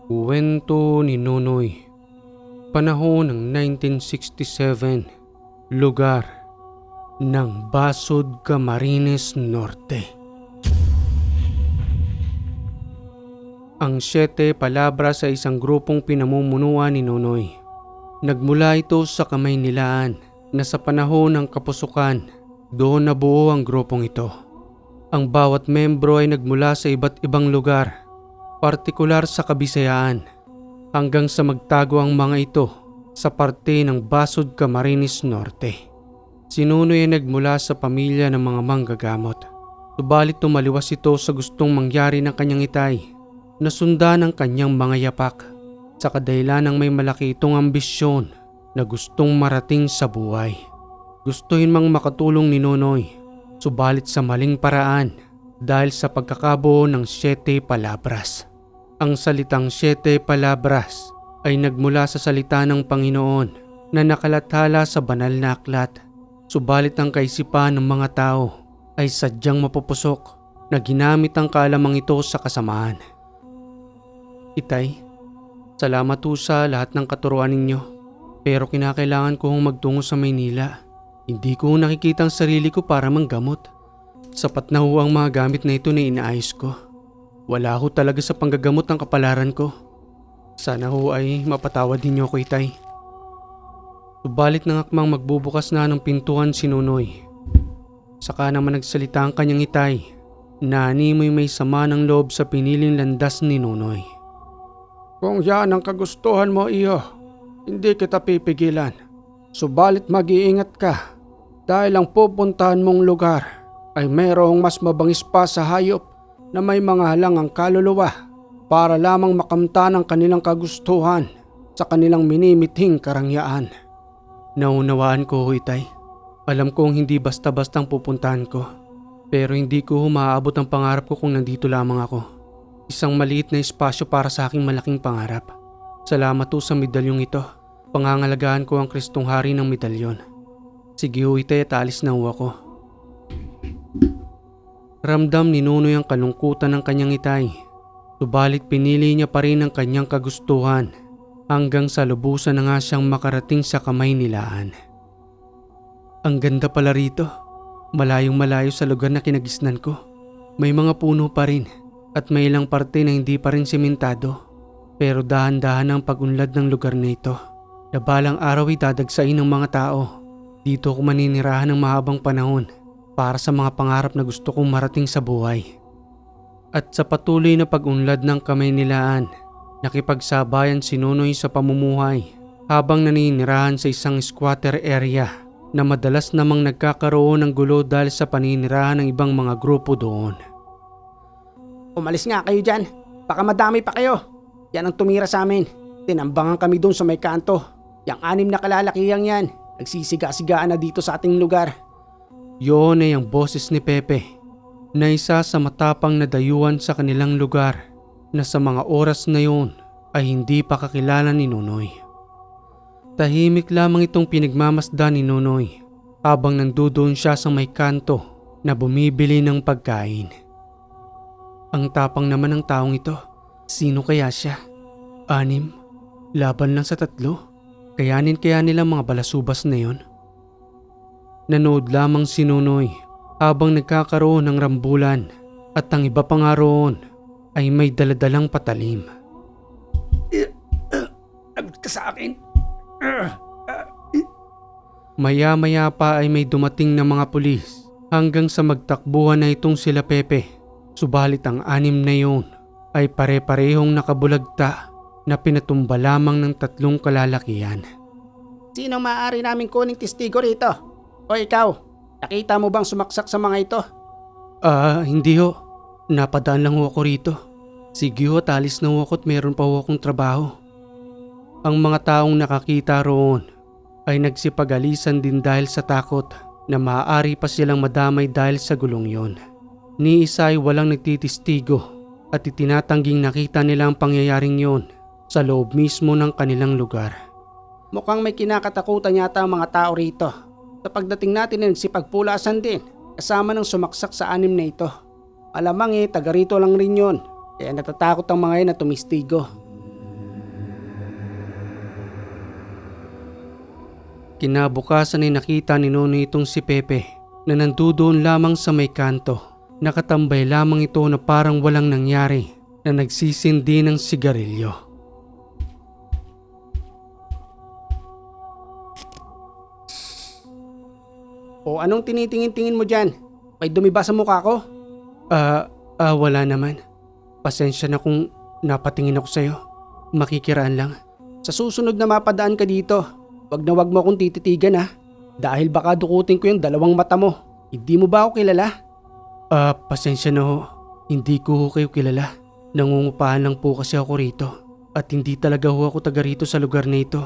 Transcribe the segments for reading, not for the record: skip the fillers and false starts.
Kuwento ni Nonoy. Panahon ng 1967. Lugar ng Basud, Camarines Norte. Ang 7 Palabras sa isang grupong pinamumunuan ni Nonoy. Nagmula ito sa Kamaynilaan na sa panahon ng kapusukan, doon nabuo ang grupong ito. Ang bawat membro ay nagmula sa iba't ibang lugar, partikular sa Kabisayaan, hanggang sa magtago ang mga ito sa parte ng Basud, Camarines Norte. Si Nonoy ay nagmula sa pamilya ng mga manggagamot. Subalit tumaliwas ito sa gustong mangyari ng kanyang itay, na sundan ang kanyang mga yapak, sa kadahilan ng may malaki itong ambisyon na gustong marating sa buhay. Gustuhin mang makatulong ni Nonoy, subalit sa maling paraan dahil sa pagkakabuo ng 7 Palabras. Ang salitang 7 Palabras ay nagmula sa salita ng Panginoon na nakalathala sa banal na aklat. Subalit ang kaisipan ng mga tao ay sadyang mapupusok na ginamit ang kaalamang ito sa kasamaan. Itay, salamat po sa lahat ng katuruan ninyo, pero kinakailangan ko magtungo sa Maynila. Hindi ko nakikita ang sarili ko para manggamot. Sapat na ho ang mga gamit na ito na inaayos ko. Wala ho talaga sa panggagamot ng kapalaran ko. Sana ho ay mapatawad ninyo ako, itay. Subalit nang akmang magbubukas na ng pintuan si Nonoy, saka naman nagsalita ang kanyang itay na animoy may sama ng loob sa piniling landas ni Nonoy. Kung yan ang kagustuhan mo, iyo, hindi kita pipigilan. Subalit mag-iingat ka dahil ang pupuntahan mong lugar ay mayroong mas mabangis pa sa hayop na may mga halangang kaluluwa para lamang makamtan ang kanilang kagustuhan sa kanilang minimithing karangyaan. Naunawaan ko, itay. Alam kong hindi basta-bastang pupuntahan ko, pero hindi ko maaabot ang pangarap ko kung nandito lamang ako. Isang maliit na espasyo para sa aking malaking pangarap. Salamat po sa medalyong ito. Pangangalagaan ko ang Kristong Hari ng medalyon. Sige ho, itay, at alis na ho ako. Ramdam ni Nonoy ang kalungkutan ng kanyang itay. Subalit pinili niya pa rin ang kanyang kagustuhan hanggang sa lubusan na nga siyang makarating sa Kamaynilaan. Ang ganda pala rito. Malayong malayo sa lugar na kinagisnan ko. May mga puno pa rin at may ilang parte na hindi pa rin sementado. Pero dahan-dahan ang pag-unlad ng lugar na ito, na balang araw ay dadagsain ng mga tao. Dito ako maninirahan ng mahabang panahon para sa mga pangarap na gusto kong marating sa buhay. At sa patuloy na pag-unlad ng Kamaynilaan, nakipagsabayan si Nonoy sa pamumuhay habang naninirahan sa isang squatter area na madalas namang nagkakaroon ng gulo dahil sa paninirahan ng ibang mga grupo doon. Umalis nga kayo dyan. Baka madami pa kayo. Yan ang tumira sa amin. Tinambangan kami doon sa may kanto. Yang 6 na kalalakihang yan, nagsisiga-sigaan na dito sa ating lugar. Yun ay ang boses ni Pepe, na isa sa matapang na dayuhan sa kanilang lugar na sa mga oras na yun ay hindi pa kakilala ni Nonoy. Tahimik lamang itong pinagmamasdan ni Nonoy habang nandoon siya sa may kanto na bumibili ng pagkain. Ang tapang naman ng taong ito. Sino kaya siya? 6? Laban lang sa 3? Kayanin kaya nilang mga balasubas na yon? Nanood lamang si Nonoy habang nagkakaroon ng rambulan at ang iba pa nga roon ay may daladalang patalim. Agad ka sa akin. Maya-maya pa ay may dumating na mga pulis hanggang sa magtakbuhan na itong sila Pepe. Subalit ang 6 na yon ay pare-parehong nakabulagta na pinatumba lamang ng 3 kalalakihan. Sino maaari namin kuning testigo rito? O ikaw, nakita mo bang sumaksak sa mga ito? Hindi ho. Napadaan lang ho ako rito. Sige ho, alis na ho ako at meron pa ho akong trabaho. Ang mga taong nakakita roon ay nagsipagalisan din dahil sa takot na maaari pa silang madamay dahil sa gulong yon. Ni isa ay walang nagtitistigo at itinatangging nakita nila ang pangyayaring yon sa loob mismo ng kanilang lugar. Mukhang may kinakatakutan yata ang mga tao rito. Sa pagdating natin ay nagsipagpulasan din kasama ng sumaksak sa 6 na ito. Alamang taga rito lang rin yon. Kaya natatakot ang mga yan na tumistigo. Kinabukasan ay nakita ni Nonoy itong si Pepe na nandoon lamang sa may kanto. Nakatambay lamang ito na parang walang nangyari na nagsisindi ng sigarilyo. O anong tinitingin-tingin mo dyan? May dumi ba sa mukha ko? Wala naman. Pasensya na kung napatingin ako sa'yo. Makikiraan lang. Sa susunod na mapadaan ka dito, wag na wag mo akong tititigan ha. Dahil baka dukutin ko yung dalawang mata mo. Hindi mo ba ako kilala? Pasensya na ho. Hindi ko ho kayo kilala. Nangungupahan lang po kasi ako rito. At hindi talaga ho ako taga rito sa lugar na ito.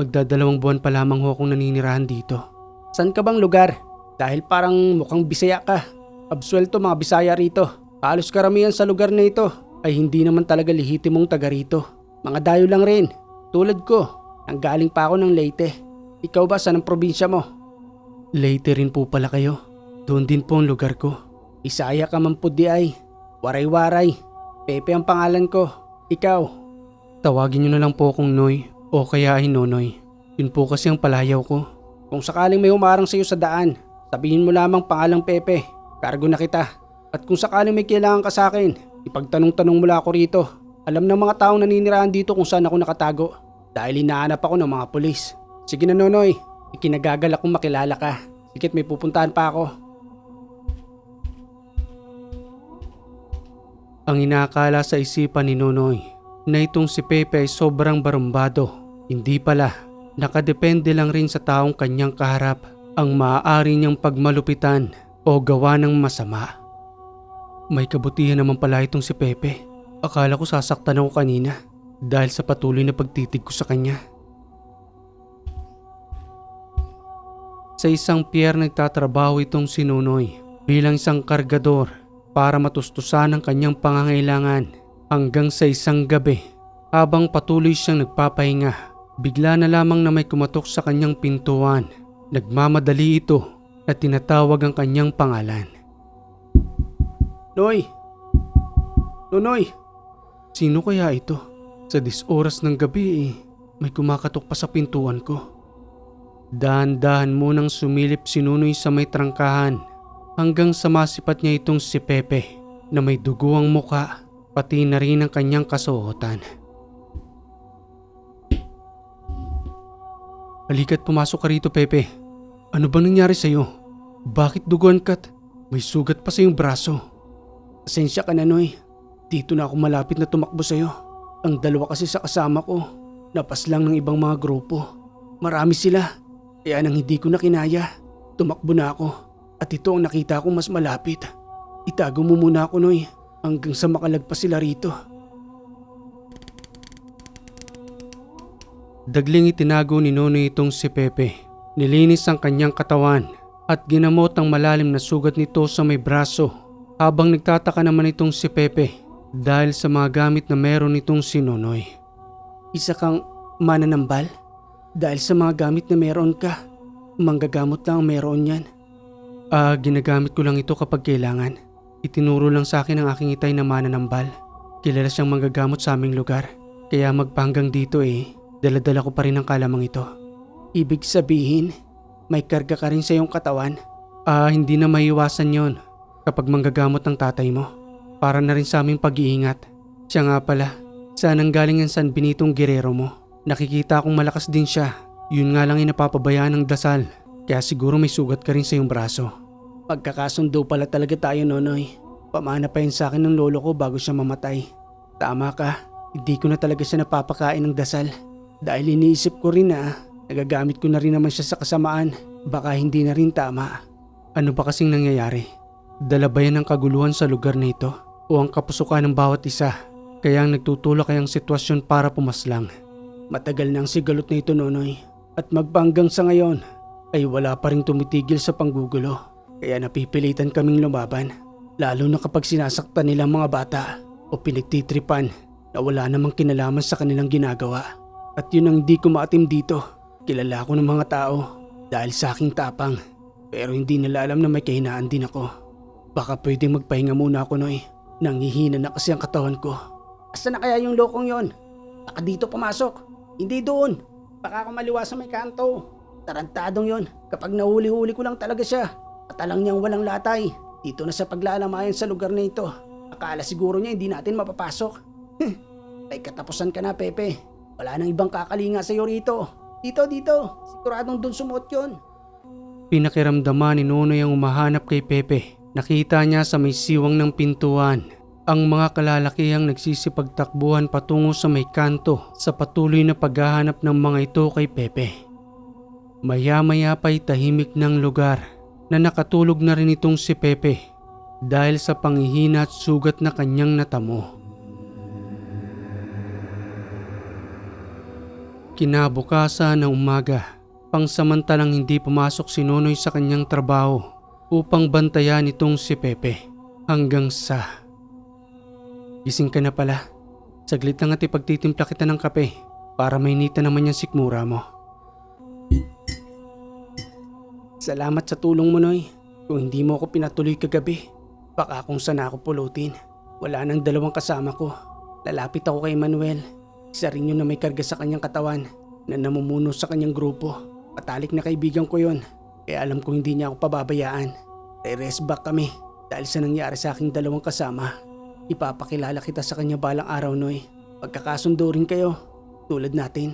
Magdadalawang buwan pa lamang ho akong naninirahan dito. San ka bang lugar? Dahil parang mukhang Bisaya ka. Absuelto mga Bisaya rito. Halos karamihan sa lugar na ito ay hindi naman talaga lehitimong taga rito. Mga dayo lang rin. Tulad ko, nanggaling pa ako ng Leyte. Ikaw ba saan ang probinsya mo? Leyte rin po pala kayo. Doon din po ang lugar ko. Isaya ka man po di ay. Waray-waray. Pepe ang pangalan ko. Ikaw? Tawagin niyo na lang po akong Noy o kaya ay Nonoy. Yun po kasi ang palayaw ko. Kung sakaling may humarang sa iyo sa daan, sabihin mo lamang pangalang Pepe. Kargo na kita. At kung sakaling may kailangan ka sa akin, ipagtanong-tanong mula ako rito. Alam ng mga taong naninirahan dito kung saan ako nakatago. Dahil hinahanap ako ng mga pulis. Sige na Nonoy, ikinagagalak kong makilala ka. Sikit may pupuntahan pa ako. Ang inaakala sa isipan ni Nonoy na itong si Pepe ay sobrang barumbado. Hindi pala, nakadepende lang rin sa taong kanyang kaharap ang maaari niyang pagmalupitan o gawa ng masama. May kabutihan naman pala itong si Pepe. Akala ko sasaktan ako kanina dahil sa patuloy na pagtitig ko sa kanya. Sa isang pier nagtatrabaho itong si Nonoy bilang isang kargador para matustusan ang kanyang pangangailangan hanggang sa isang gabi. Habang patuloy siyang nagpapahinga, bigla na lamang na may kumatok sa kanyang pintuan. Nagmamadali ito na tinatawag ang kanyang pangalan. Noy! Nonoy! Sino kaya ito? Sa 10 oras ng gabi may kumakatok pa sa pintuan ko. Dahan-dahan munang sumilip si Nonoy sa may trangkahan hanggang sa masipat niya itong si Pepe na may dugo ang muka pati na rin ang kanyang kasuotan. Halika't pumasok ka rito, Pepe. Ano bang nangyari sa'yo? Bakit duguan ka't may sugat pa sa iyong braso? Pasensya ka na Noy. Dito na ako malapit na tumakbo sa'yo. Ang dalawa kasi sa kasama ko, napas lang ng ibang mga grupo. Marami sila, kaya nang hindi ko na kinaya, tumakbo na ako. At ito ang nakita ko mas malapit. Itago mo muna ako Noy, hanggang sa makalagpas sila rito. Dagling itinago ni Nonoy itong si Pepe. Nilinis ang kanyang katawan at ginamot ang malalim na sugat nito sa may braso. Habang nagtataka naman itong si Pepe dahil sa mga gamit na meron itong si Nonoy. Isa kang mananambal? Dahil sa mga gamit na meron ka, manggagamot lang ang meron yan. Ginagamit ko lang ito kapag kailangan. Itinuro lang sa akin ng aking itay na mananambal. Kilala siyang manggagamot sa aming lugar. Kaya magpahanggang dito dala-dala ko pa rin ang kalamang ito. Ibig sabihin, may karga ka rin sa iyong katawan? Hindi na maiwasan yon kapag manggagamot ng tatay mo. Para na rin sa aming pag-iingat. Siya nga pala, saan ang galing ang San Benitong Guerrero mo? Nakikita akong malakas din siya. Yun nga lang ay napapabayaan ng dasal. Kaya siguro may sugat ka rin sa iyong braso. Pagkakasundo pala talaga tayo Nonoy. Pamana pa yun sa akin ng lolo ko bago siya mamatay. Tama ka, hindi ko na talaga siya napapakain ng dasal. Dahil iniisip ko rin na nagagamit ko na rin naman siya sa kasamaan. Baka hindi na rin tama. Ano ba kasing nangyayari? Dala ba yan ang kaguluhan sa lugar na ito? O ang kapusukan ng bawat isa? Kaya ang nagtutulak ay ang sitwasyon para pumaslang. Matagal na ang sigalot na ito Nonoy. At magpanggang sa ngayon ay wala pa rin tumitigil sa panggugulo. Kaya napipilitan kaming lumaban. Lalo na kapag sinasaktan nilang mga bata o pinagtitripan na wala namang kinalaman sa kanilang ginagawa. At yun ang di ko maatim dito. Kilala ko ng mga tao dahil sa aking tapang. Pero hindi nila alam na may kahinaan din ako. Baka pwedeng magpahinga muna ako Noy. Nanghihina na kasi ang katawan ko. Asa na kaya yung lokong yon? Baka dito pumasok. Hindi doon. Baka ako maliwa sa may kanto. Tarantadong yon. Kapag nahuli-huli ko lang talaga siya. At alam niyang walang latay. Dito na sa paglalamayan sa lugar na ito. Akala siguro niya hindi natin mapapasok. Ay katapusan ka na, Pepe. Wala nang ibang kakalinga sa'yo rito. Dito. Siguradong dun sumuot yon. Pinakiramdaman ni Nonoy ang umahanap kay Pepe. Nakita niya sa may siwang ng pintuan ang mga kalalakihang nagsisipagtakbuhan patungo sa may kanto sa patuloy na paghahanap ng mga ito kay Pepe. Maya-maya pa'y tahimik ng lugar na nakatulog na rin itong si Pepe dahil sa panghihina at sugat na kanyang natamo. Kinabukasan ng umaga, pangsamantalang hindi pumasok si Nonoy sa kanyang trabaho upang bantayan itong si Pepe hanggang sa... Gising ka na pala. Saglit lang at ipagtitimpla kita ng kape para mainita naman yung sikmura mo. Salamat sa tulong mo, Noy. Kung hindi mo ako pinatuloy kagabi, baka kung saan ako pulutin. Wala nang dalawang kasama ko. Lalapit ako kay Manuel. Isa rin yun na may karga sa kanyang katawan na namumuno sa kanyang grupo. Patalik na kaibigan ko yon. Kaya alam kong hindi niya ako pababayaan. Re-rest back kami dahil sa nangyari sa aking dalawang kasama. Ipapakilala kita sa kanya balang araw, Noy. Pagkakasundo rin kayo, tulad natin.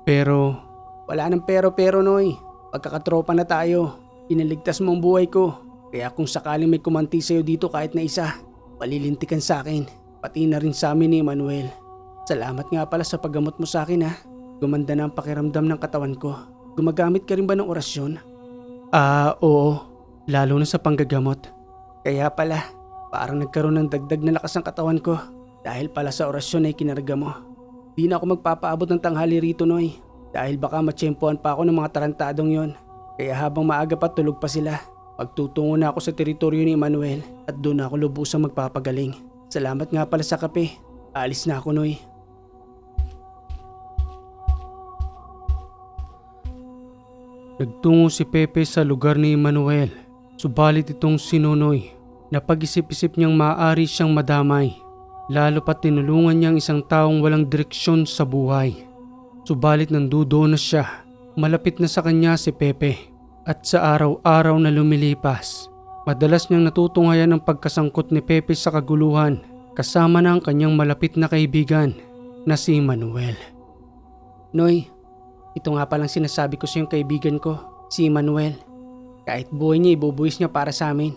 Pero... Wala nang pero, Noy. Pagkakatropa na tayo. Pinaligtas mo ang buhay ko. Kaya kung sakaling may kumanti sa'yo dito kahit na isa, palilintikan sa akin. Pati na rin sa amin ni Manuel. Salamat nga pala sa paggamot mo sa akin, ha. Gumanda na ang pakiramdam ng katawan ko. Gumagamit ka rin ba ng orasyon? Oo. Lalo na sa panggagamot. Kaya pala... Parang nagkaroon ng dagdag na lakas ang katawan ko dahil pala sa orasyon ay kinarga mo. Di na ako magpapaabot ng tanghali rito, Noy. Dahil baka matsyempohan pa ako ng mga tarantadong yon. Kaya habang maaga pa tulog pa sila, magtutungo na ako sa teritoryo ni Manuel at doon ako lubusang magpapagaling. Salamat nga pala sa kape. Alis na ako, Noy. Nagtungo si Pepe sa lugar ni Manuel. Subalit itong si Nonoy, napag-isip-isip niyang maaari siyang madamay, lalo pat tinulungan niyang isang taong walang direksyon sa buhay. Subalit nandudo na siya, malapit na sa kanya si Pepe, at sa araw-araw na lumilipas, madalas niyang natutunghayan ang pagkasangkot ni Pepe sa kaguluhan kasama na ang kanyang malapit na kaibigan na si Manuel. Noy, ito nga palang sinasabi ko sa iyong kaibigan ko, si Manuel. Kahit buhay niya ibubuhis niya para sa amin.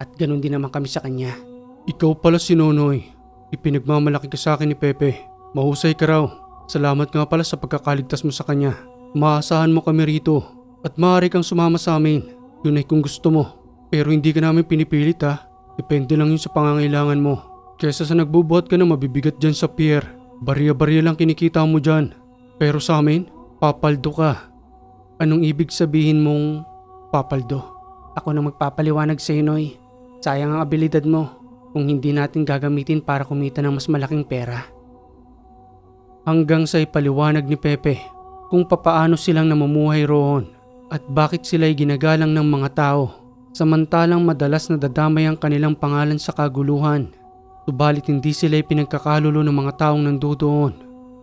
At ganun din naman kami sa kanya. Ikaw pala si Nonoy. Ipinagmamalaki ka sa akin ni Pepe. Mahusay ka raw. Salamat nga pala sa pagkakaligtas mo sa kanya. Maasahan mo kami rito. At maaari kang sumama sa amin. Yun ay kung gusto mo. Pero hindi ka namin pinipilit, ha. Depende lang yun sa pangangailangan mo. Kesa sa nagbubuhat ka na mabibigat dyan sa pier. Barya-barya lang kinikita mo dyan. Pero sa amin, papaldo ka. Anong ibig sabihin mong papaldo? Ako na magpapaliwanag sa iyo, Noy. Sayang ang abilidad mo kung hindi natin gagamitin para kumita ng mas malaking pera. Hanggang sa ipaliwanag ni Pepe kung papaano silang namumuhay roon at bakit sila'y ginagalang ng mga tao samantalang madalas nadadamay ang kanilang pangalan sa kaguluhan. Subalit hindi sila'y pinagkakalulo ng mga taong nandoon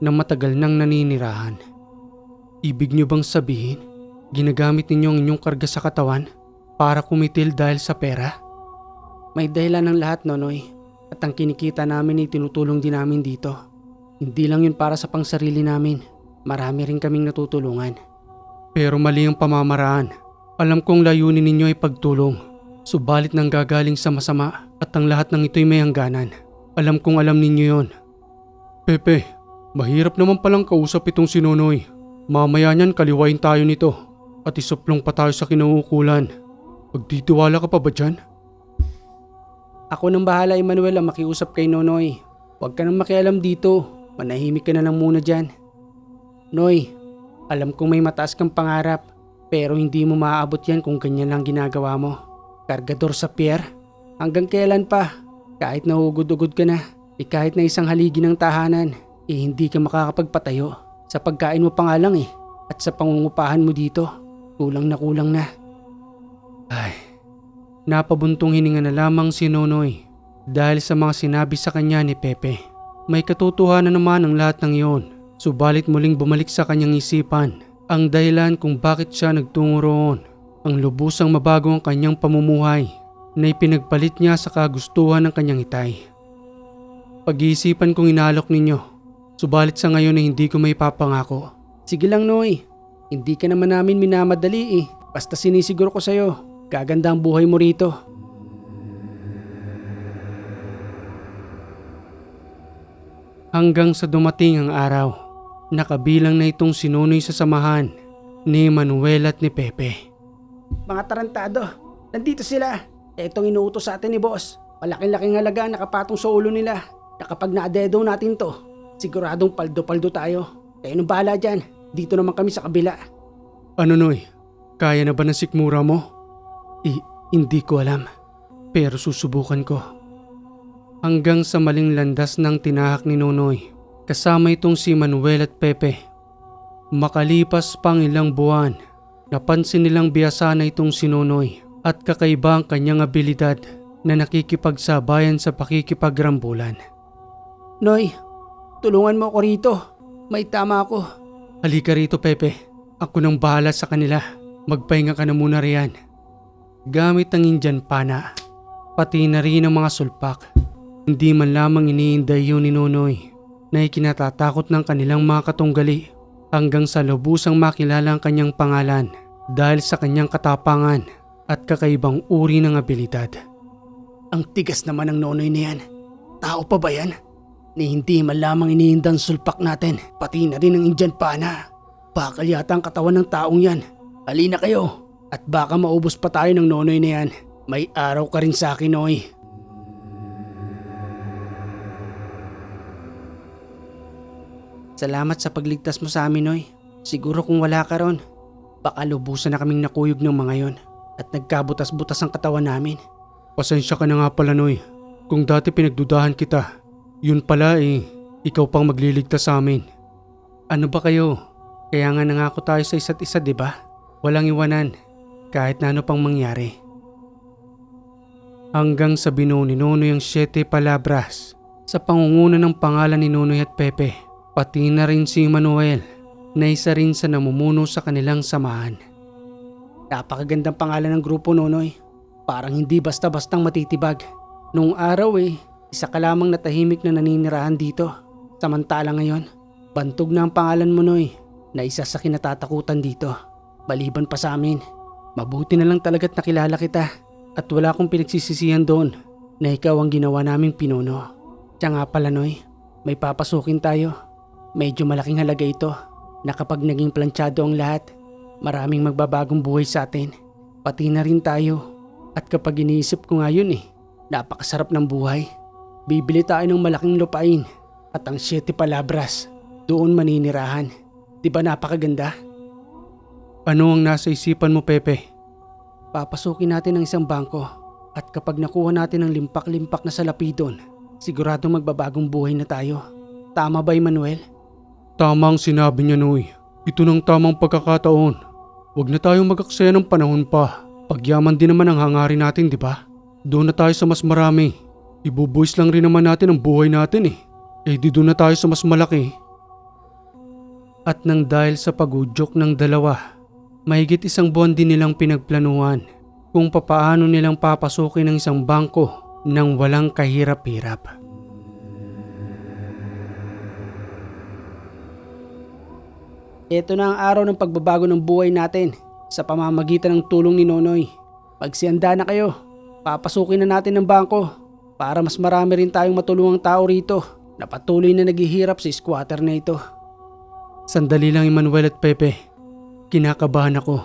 na matagal nang naninirahan. Ibig niyo bang sabihin, ginagamit ninyo ang inyong karga sa katawan para kumitil dahil sa pera? May dahilan ng lahat, Nonoy. At ang kinikita namin ay tinutulong din namin dito. Hindi lang yun para sa pangsarili namin. Marami rin kaming natutulungan. Pero mali ang pamamaraan. Alam kong layunin ninyo ay pagtulong. Subalit nang gagaling sa masama at ang lahat ng ito'y may hangganan. Alam kong alam ninyo yon. Pepe, mahirap naman palang kausap itong si Nonoy. Mamaya niyan kaliwain tayo nito at isuplong pa tayo sa kinauukulan. Pagtitiwala ka pa ba dyan? Ako nang bahala, Emmanuel, ang makiusap kay Nonoy. Huwag ka nang makialam dito. Manahimik ka na lang muna dyan. Noy, alam kong may mataas kang pangarap, pero hindi mo maaabot yan kung ganyan lang ginagawa mo. Kargador sa pier? Hanggang kailan pa? Kahit nahugod-ugod ka na, kahit na isang haligi ng tahanan, hindi ka makakapagpatayo. Sa pagkain mo pa nga lang at sa pangungupahan mo dito, kulang na. Ay, napabuntong hininga na lamang si Nonoy dahil sa mga sinabi sa kanya ni Pepe. May katotohanan naman ang lahat ng iyon, subalit muling bumalik sa kanyang isipan Ang dahilan kung bakit siya nagtungo roon, ang lubusang mabago ang kanyang pamumuhay na ipinagpalit niya sa kagustuhan ng kanyang itay. Pag-iisipan kong inalok ninyo, subalit sa ngayon ay hindi ko may papangako. Sige lang Noy, hindi ka naman namin minamadali eh. Basta sinisiguro ko sa'yo, gaganda ang buhay mo rito. Hanggang sa dumating ang araw, nakabilang na itong sinunoy sa samahan ni Manuel at ni Pepe. Mga tarantado, nandito sila. Etong inuutos sa atin ni boss. Malaking-laking halaga ang nakapatong sa ulo nila. Na kapag na-dedo natin to, siguradong paldo-paldo tayo. Kaya nung bahala dyan, dito naman kami sa kabila. Ano Noy, kaya na ba ng sikmura mo? Hindi ko alam, pero susubukan ko. Hanggang sa maling landas ng tinahak ni Nonoy, kasama itong si Manuel at Pepe. Makalipas pang ilang buwan, napansin nilang biyasa na itong si Nonoy at kakaiba ang kanyang abilidad na nakikipagsabayan sa pakikipagrambulan. Noy, tulungan mo ako rito. May tama ako. Halika rito Pepe, ako nang bahala sa kanila. Magpahinga ka na muna riyan. Gamit ang Indian pana, pati na rin ang mga sulpak. Hindi man lamang iniinday yun ni Nonoy na ikinatatakot ng kanilang mga katunggali hanggang sa lubusang makilala ang kanyang pangalan dahil sa kanyang katapangan at kakaibang uri ng abilidad. Ang tigas naman ng Nonoy na yan. Tao pa ba yan? Ni hindi man lamang iniindang sulpak natin, pati na rin ang Indian pana. Bakal yata ang katawan ng taong yan. Halina kayo at baka maubos pa tayo ng Nonoy na yan. May araw ka rin sa akin, Noy. Salamat sa pagligtas mo sa amin, Noy. Siguro kung wala ka ron, baka lubusan na kaming nakuyog ng mga yon at nagkabutas-butas ang katawan namin. Pasensya ka na nga pala Noy. Kung dati pinagdudahan kita, yun pala ikaw pang magliligtas sa amin. Ano ba kayo? Kaya nga nangako tayo sa isa't isa, di ba? Walang iwanan, kahit na ano pang mangyari. Hanggang sa binuo ni Nonoy ang 7 palabras sa pangunguna ng pangalan ni Nonoy at Pepe, pati na rin si Manuel na isa rin sa namumuno sa kanilang samahan. Napakagandang pangalan ng grupo, Nonoy. Parang hindi basta-bastang matitibag. Nung araw isa ka lamang na tahimik na naninirahan dito. Samantala ngayon, bantog na ang pangalan mo, Noy, na isa sa kinatatakutan dito. Maliban pa sa amin, mabuti na lang talaga't nakilala kita at wala akong pinagsisisihan doon na ikaw ang ginawa naming pinuno. Siya nga pala, Noy, may papasukin tayo. Medyo malaking halaga ito na kapag naging planchado ang lahat, maraming magbabagong buhay sa atin. Pati na rin tayo. At kapag iniisip ko nga yun napakasarap ng buhay. Bibili tayo ng malaking lupain at ang 7 palabras. Doon maninirahan. Di ba napakaganda? Ano ang nasa isipan mo, Pepe? Papasukin natin ang isang bangko at kapag nakuha natin ang limpak-limpak na salapi doon, siguradong magbabagong buhay na tayo. Tama ba, Manuel? Tama ang sinabi niya, Noy. Ito ng tamang pagkakataon. Huwag na tayong mag-aksaya ng panahon pa. Pagyaman din naman ang hangarin natin, di ba? Doon na tayo sa mas marami. Ibubuwis lang rin naman natin ang buhay natin di doon na tayo sa mas malaki. At nang dahil sa pagudyok ng dalawa, mahigit 1 buwan din nilang pinagplanuhan kung papaano nilang papasukin ang isang bangko nang walang kahirap-hirap. Ito na ang araw ng pagbabago ng buhay natin sa pamamagitan ng tulong ni Nonoy. Magsihanda na kayo. Papasukin na natin ang bangko para mas marami rin tayong matulungang tao rito na patuloy na naghihirap sa squatter na ito. Sandali lang, Manuel at Pepe. Kinakabahan ako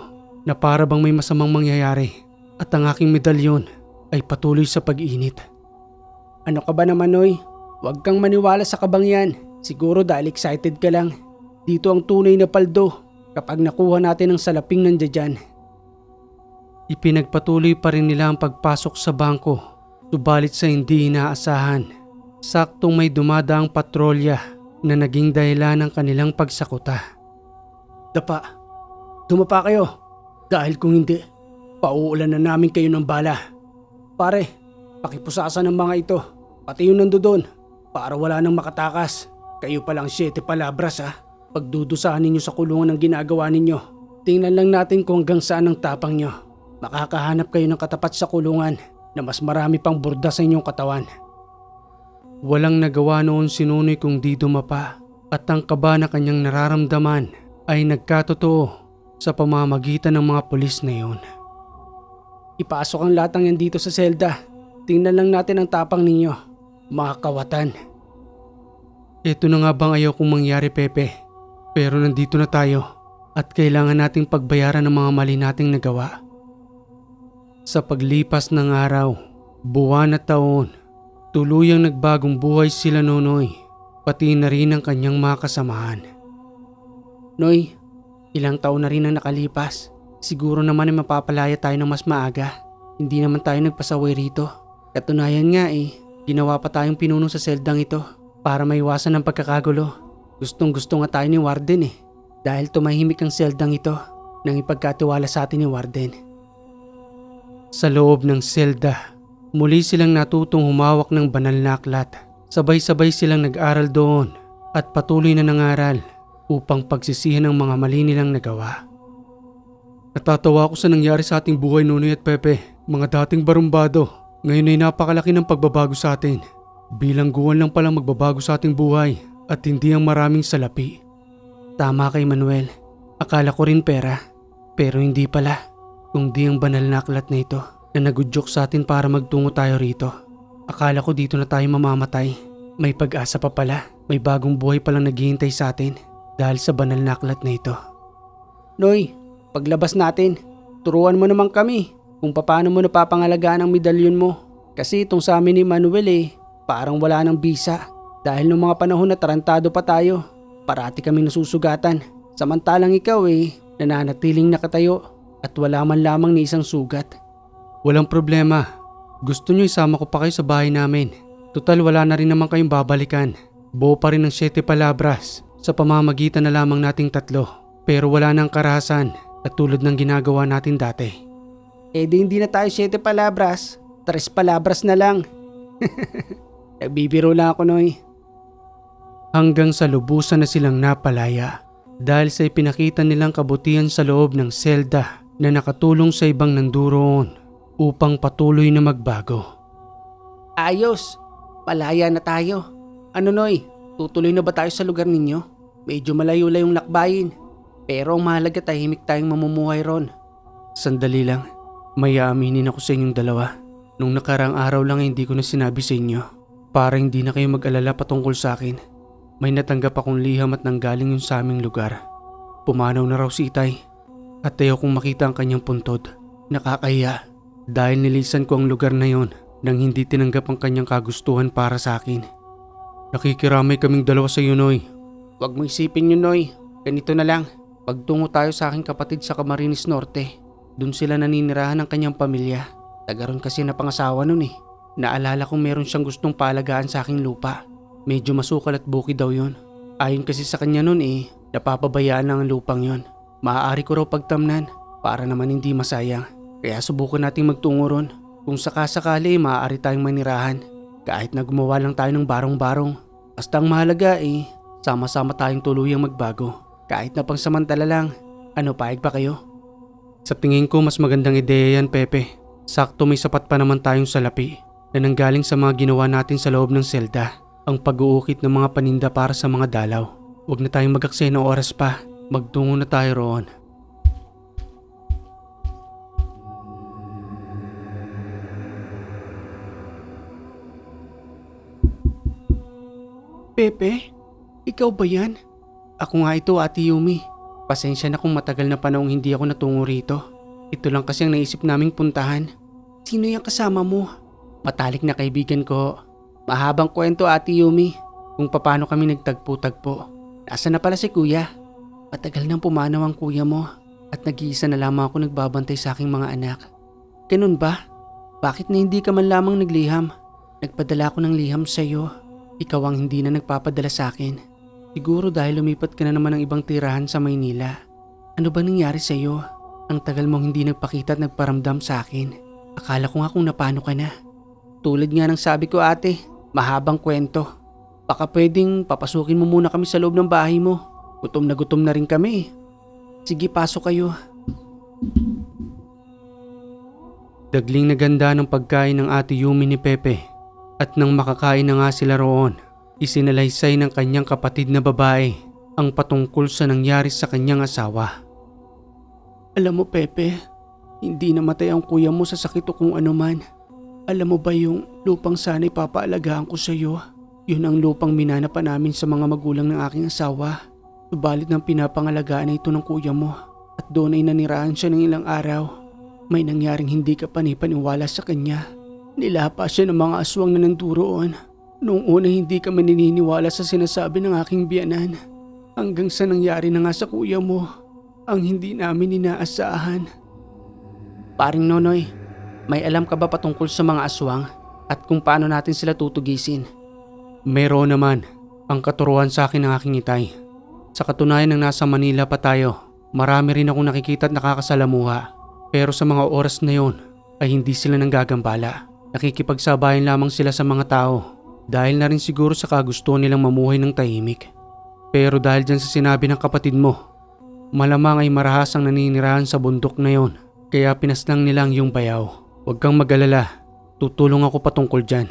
na para bang may masamang mangyayari at ang aking medalyon ay patuloy sa pag-init. Ano ka ba naman, Noy? Huwag kang maniwala sa kabang yan. Siguro dahil excited ka lang. Dito ang tunay na paldo kapag nakuha natin ang salaping nandiyan. Ipinagpatuloy pa rin nila ang pagpasok sa bangko, subalit sa hindi inaasahan. Saktong may dumadaang patrolya na naging dahilan ng kanilang pagsakuta. Dumapa kayo. Dahil kung hindi, pauulan na namin kayo ng bala. Pare, pakipusasan ng mga ito. Pati yung nandoon para wala nang makatakas. Kayo palang 7 palabras Pagdudusahan ninyo sa kulungan ng ginagawa ninyo. Tingnan lang natin kung hanggang saan ang tapang nyo. Makakahanap kayo ng katapat sa kulungan na mas marami pang burda sa inyong katawan. Walang nagawa noon si Nonoy kung di dumapa at ang kaba na kanyang nararamdaman ay nagkatotoo sa pamamagitan ng mga pulis na yun. Ipasok ang lahat ng yan dito sa selda. Tingnan lang natin ang tapang ninyo, mga kawatan. Ito na nga bang ayaw kong mangyari, Pepe? Pero nandito na tayo at kailangan nating pagbayaran ng mga mali nating nagawa. Sa paglipas ng araw, buwan at taon, tuluyang nagbagong buhay sila Nonoy, pati na rin ang kanyang mga kasamahan. Noy, ilang taon na rin ang nakalipas. Siguro naman ay mapapalaya tayo ng mas maaga. Hindi naman tayo nagpasaway rito. Katunayan nga ginawa pa tayong pinuno sa seldang ito para maiwasan ang pagkakagulo. Gustong gusto nga tayo ni Warden dahil tumahimik ang seldang ito nang ipagkatiwala sa atin ni Warden. Sa loob ng selda, muli silang natutong humawak ng banal na aklat. Sabay-sabay silang nag-aral doon at patuloy na nangaral upang pagsisihan ang mga mali nilang nagawa. Natatawa ako sa nangyari sa ating buhay, Nonoy at Pepe. Mga dating barumbado, ngayon ay napakalaki ng pagbabago sa atin. Bilangguan lang palang magbabago sa ating buhay at hindi ang maraming salapi. Tama kay Manuel. Akala ko rin pera, pero hindi pala. Kung di ang banal na aklat na ito na nagudyok sa atin para magtungo tayo rito. Akala ko dito na tayo mamamatay. May pag-asa pa pala. May bagong buhay palang naghihintay sa atin dahil sa banal na aklat na ito. Noy, paglabas natin, turuan mo naman kami kung paano mo napapangalagaan ang medalyon mo. Kasi itong sa amin ni Manuel parang wala ng bisa. Dahil noong mga panahon na tarantado pa tayo, parati kami nasusugatan. Samantalang ikaw nananatiling nakatayo at wala man lamang ni isang sugat. Walang problema. Gusto nyo isama ko pa kayo sa bahay namin. Total wala na rin naman kayong babalikan. Buo pa rin ng 7 palabras sa pamamagitan na lamang nating 3. Pero wala nang karahasan at tulad ng ginagawa natin dati. Di hindi na tayo 7 palabras. 3 palabras na lang. Nagbibiro lang ako, Noy. Hanggang sa lubusan na silang napalaya dahil sa ipinakita nilang kabutihan sa loob ng selda na nakatulong sa ibang nanduroon upang patuloy na magbago. Ayos, palaya na tayo. Ano Noy, tutuloy na ba tayo sa lugar ninyo? Medyo malayo-layong lakbayin, pero ang mahalaga tahimik tayong mamumuhay ron. Sandali lang, may aaminin ako sa inyong dalawa. Nung nakarang araw lang hindi ko na sinabi sa inyo para hindi na kayo mag-alala patungkol sa akin. May natanggap akong liham at nanggaling yun sa aming lugar. Pumanaw na raw si Itay at ayaw kong makita ang kanyang puntod. Nakakahiya dahil nilisan ko ang lugar na yon nang hindi tinanggap ang kanyang kagustuhan para sa akin. Nakikiramay kaming dalawa sa iyo, Noy. Huwag mo isipin yun, Noy. Ganito na lang. Pagtungo tayo sa aking kapatid sa Camarines Norte. Doon sila naninirahan ng kanyang pamilya. Tagaroon kasi na pangasawa nun Naalala kong meron siyang gustong paalagaan sa aking lupa. Medyo masukal at bukid daw yun. Ayon kasi sa kanya nun napapabayaan lang ang lupang yon. Maaari ko raw pagtamnan para naman hindi masayang. Kaya subukan nating magtungo ron. Kung sakasakali maaari tayong manirahan. Kahit na gumawa lang tayo ng barong-barong. Basta ang mahalaga sama-sama tayong tuluyang magbago. Kahit na pangsamantala lang. Ano, paig pa kayo? Sa tingin ko mas magandang ideya yan, Pepe. Sakto may sapat pa naman tayong salapi na nanggaling sa mga ginawa natin sa loob ng selda. Ang pag-uukit ng mga paninda para sa mga dalaw. Huwag na tayong mag-aksaya ng oras pa. Magtungo na tayo roon. Pepe, ikaw ba yan? Ako nga ito, Ate Yumi. Pasensya na kung matagal na panahong hindi ako natungo rito. Ito lang kasi ang naisip naming puntahan. Sino yung kasama mo? Matalik na kaibigan ko. Mahabang kwento, Ate Yumi, kung paano kami nagtagpo-tagpo. Nasaan na pala si Kuya? Matagal nang pumanaw ang kuya mo at nag-iisa na lamang ako nagbabantay sa aking mga anak. Ganun ba? Bakit na hindi ka man lamang nagliham? Nagpadala ako ng liham sa iyo. Ikaw ang hindi na nagpapadala sa akin. Siguro dahil lumipat ka na naman ng ibang tirahan sa Maynila. Ano ba nangyari sa iyo? Ang tagal mong hindi nagpakita at nagparamdam sa akin. Akala ko nga kung napano ka na. Tulad nga ng sabi ko, ate, mahabang kwento. Baka pwedeng papasukin mo muna kami sa loob ng bahay mo. Gutom na rin kami. Sige, pasok kayo. Dagling na ganda ng pagkain ng Ate Yumi ni Pepe at nang makakain na nga sila roon, isinalaysay ng kanyang kapatid na babae ang patungkol sa nangyari sa kanyang asawa. Alam mo, Pepe, hindi namatay ang kuya mo sa sakit o kung ano man. Alam mo ba yung lupang sana'y papaalagaan ko sa iyo? Yun ang lupang minana pa namin sa mga magulang ng aking asawa. Subalit nang pinapangalagaan na ito ng kuya mo at doon ay nanirahan siya ng ilang araw, may nangyaring hindi ka panipaniwala sa kanya. Nilapa siya ng mga aswang na nanduroon. Noong una hindi ka maniniwala sa sinasabi ng aking biyanan. Hanggang sa nangyari na nga sa kuya mo, ang hindi namin inaasahan. Paring Nonoy, may alam ka ba patungkol sa mga aswang at kung paano natin sila tutugisin? Meron naman ang katuruan sa akin ng aking itay. Sa katunayan ng nasa Manila pa tayo, marami rin akong nakikita at nakakasalamuha. Pero sa mga oras na yon ay hindi sila nanggagambala. Nakikipagsabayan lamang sila sa mga tao dahil na rin siguro sa kagustuhan nilang mamuhay ng tahimik. Pero dahil dyan sa sinabi ng kapatid mo, malamang ay marahas ang naninirahan sa bundok na yon. Kaya pinaslang nila ang iyong bayaw. Huwag kang mag-alala, tutulong ako patungkol dyan.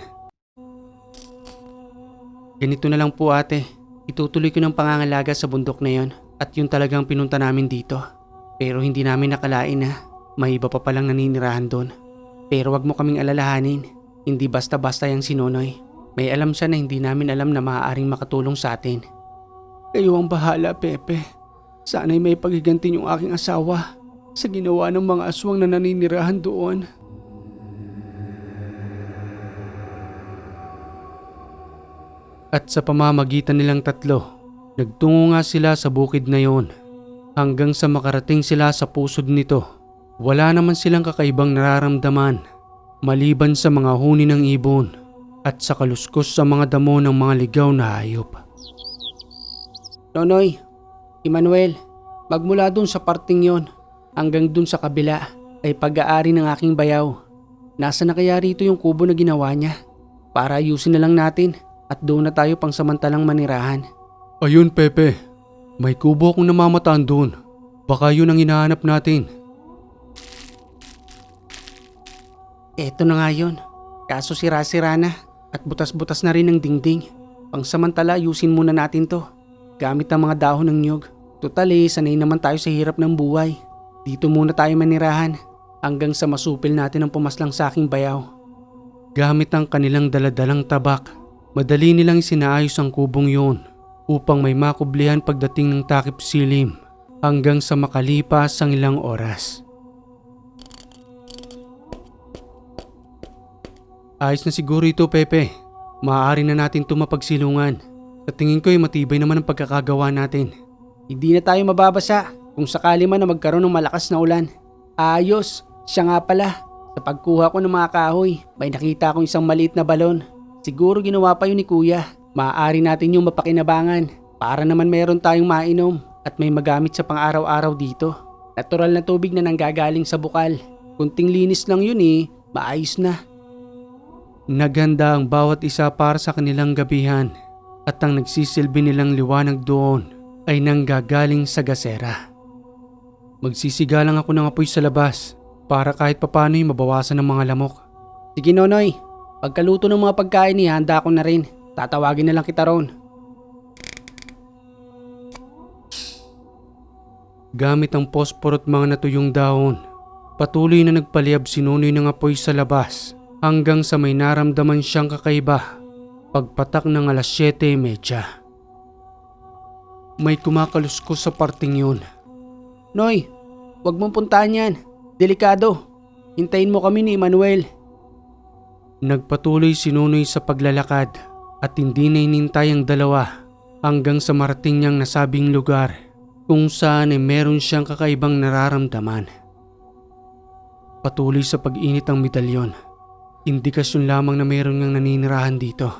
Ganito na lang po ate, itutuloy ko ng pangangalaga sa bundok na yon at yun talagang pinunta namin dito. Pero hindi namin nakalain na may iba pa palang naninirahan doon. Pero wag mo kaming alalahanin, hindi basta-basta yung si Nonoy. May alam siya na hindi namin alam na maaaring makatulong sa atin. Kayo ang bahala, Pepe. Sana'y may pagiganti yung aking asawa sa ginawa ng mga aswang na naninirahan doon. At sa pamamagitan nilang tatlo, nagtungo nga sila sa bukid na yon. Hanggang sa makarating sila sa pusod nito, wala naman silang kakaibang nararamdaman maliban sa mga huni ng ibon at sa kaluskos sa mga damo ng mga ligaw na hayop. Nonoy, Emmanuel, magmula dun sa parting yon hanggang dun sa kabila ay pag-aari ng aking bayaw. Nasa na kaya rito yung kubo na ginawa niya? Para ayusin na lang natin at doon na tayo pang samantalang manirahan. Ayun Pepe, may kubo akong namamataan doon. Baka yun ang hinahanap natin. Eto na nga yun. Kaso sira-sira na at butas-butas na rin ang dingding. Pangsamantala ayusin muna natin to. Gamit ang mga dahon ng niyog. Totally, sanay naman tayo sa hirap ng buhay. Dito muna tayo manirahan hanggang sa masupil natin ang pumaslang sa aking bayaw. Gamit ang kanilang daladalang tabak, madali nilang sinaayos ang kubong yun upang may makublihan pagdating ng takip silim hanggang sa makalipas ang ilang oras. Ayos na siguro ito Pepe, maaari na natin ito mapagsilungan. Sa tingin ko ay matibay naman ang pagkakagawa natin. Hindi na tayo mababasa kung sakali man na magkaroon ng malakas na ulan. Ayos, siya nga pala. Sa pagkuha ko ng mga kahoy, may nakita akong isang maliit na balon. Siguro ginawa pa yun ni Kuya. Maaari natin yung mapakinabangan para naman mayroon tayong mainom at may magamit sa pang-araw-araw dito. Natural na tubig na nanggagaling sa bukal. Kunting linis lang yun maayos na. Naghanda ang bawat isa para sa kanilang gabihan at ang nagsisilbi nilang liwanag doon ay nanggagaling sa gasera. Magsisigalang ako ng apoy sa labas para kahit papano'y mabawasan ng mga lamok. Sige Nonoy, pagkaluto ng mga pagkain handa ko na rin. Tatawagin na lang kita roon. Gamit ang posporo at mga natuyong dahon, patuloy na nagpaliyab si Nonoy ng apoy sa labas hanggang sa may naramdaman siyang kakaiba pagpatak ng alas 7:30. May kumakaluskos sa parting yun. Noy, wag mong puntahan yan. Delikado. Hintayin mo kami ni Emmanuel. Nagpatuloy si Nonoy sa paglalakad at hindi na inintay ang dalawa hanggang sa marating niyang nasabing lugar kung saan ay meron siyang kakaibang nararamdaman. Patuloy sa pag-init ang medalyon. Indikasyon lamang na meron ngang naninirahan dito.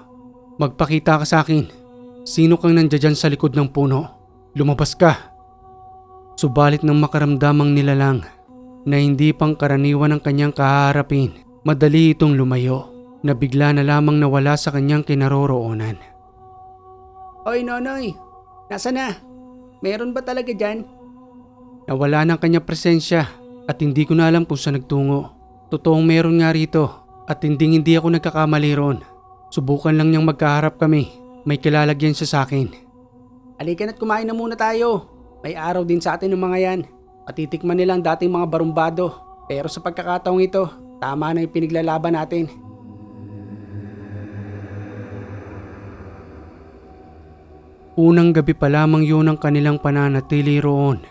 Magpakita ka sa akin. Sino kang nandiyan sa likod ng puno? Lumabas ka. Subalit nang makaramdamang nilalang na hindi pang karaniwan ang kanyang kaharapin, madali itong lumayo na bigla na lamang nawala sa kanyang kinaroroonan. Oy Nonoy, nasa na? Meron ba talaga dyan? Nawala ng kanyang presensya at hindi ko na alam kung saan nagtungo. Totoong meron nga rito at hindi ako nagkakamali ron. Subukan lang niyang magkaharap kami. May kilalagyan siya sa akin. Halika na't kumain na muna tayo. May araw din sa atin ng mga yan. Patitikman nilang dating mga barumbado. Pero sa pagkakataong ito, tama na yung piniglalaban natin. Unang gabi pa lamang yun ang kanilang pananatili roon.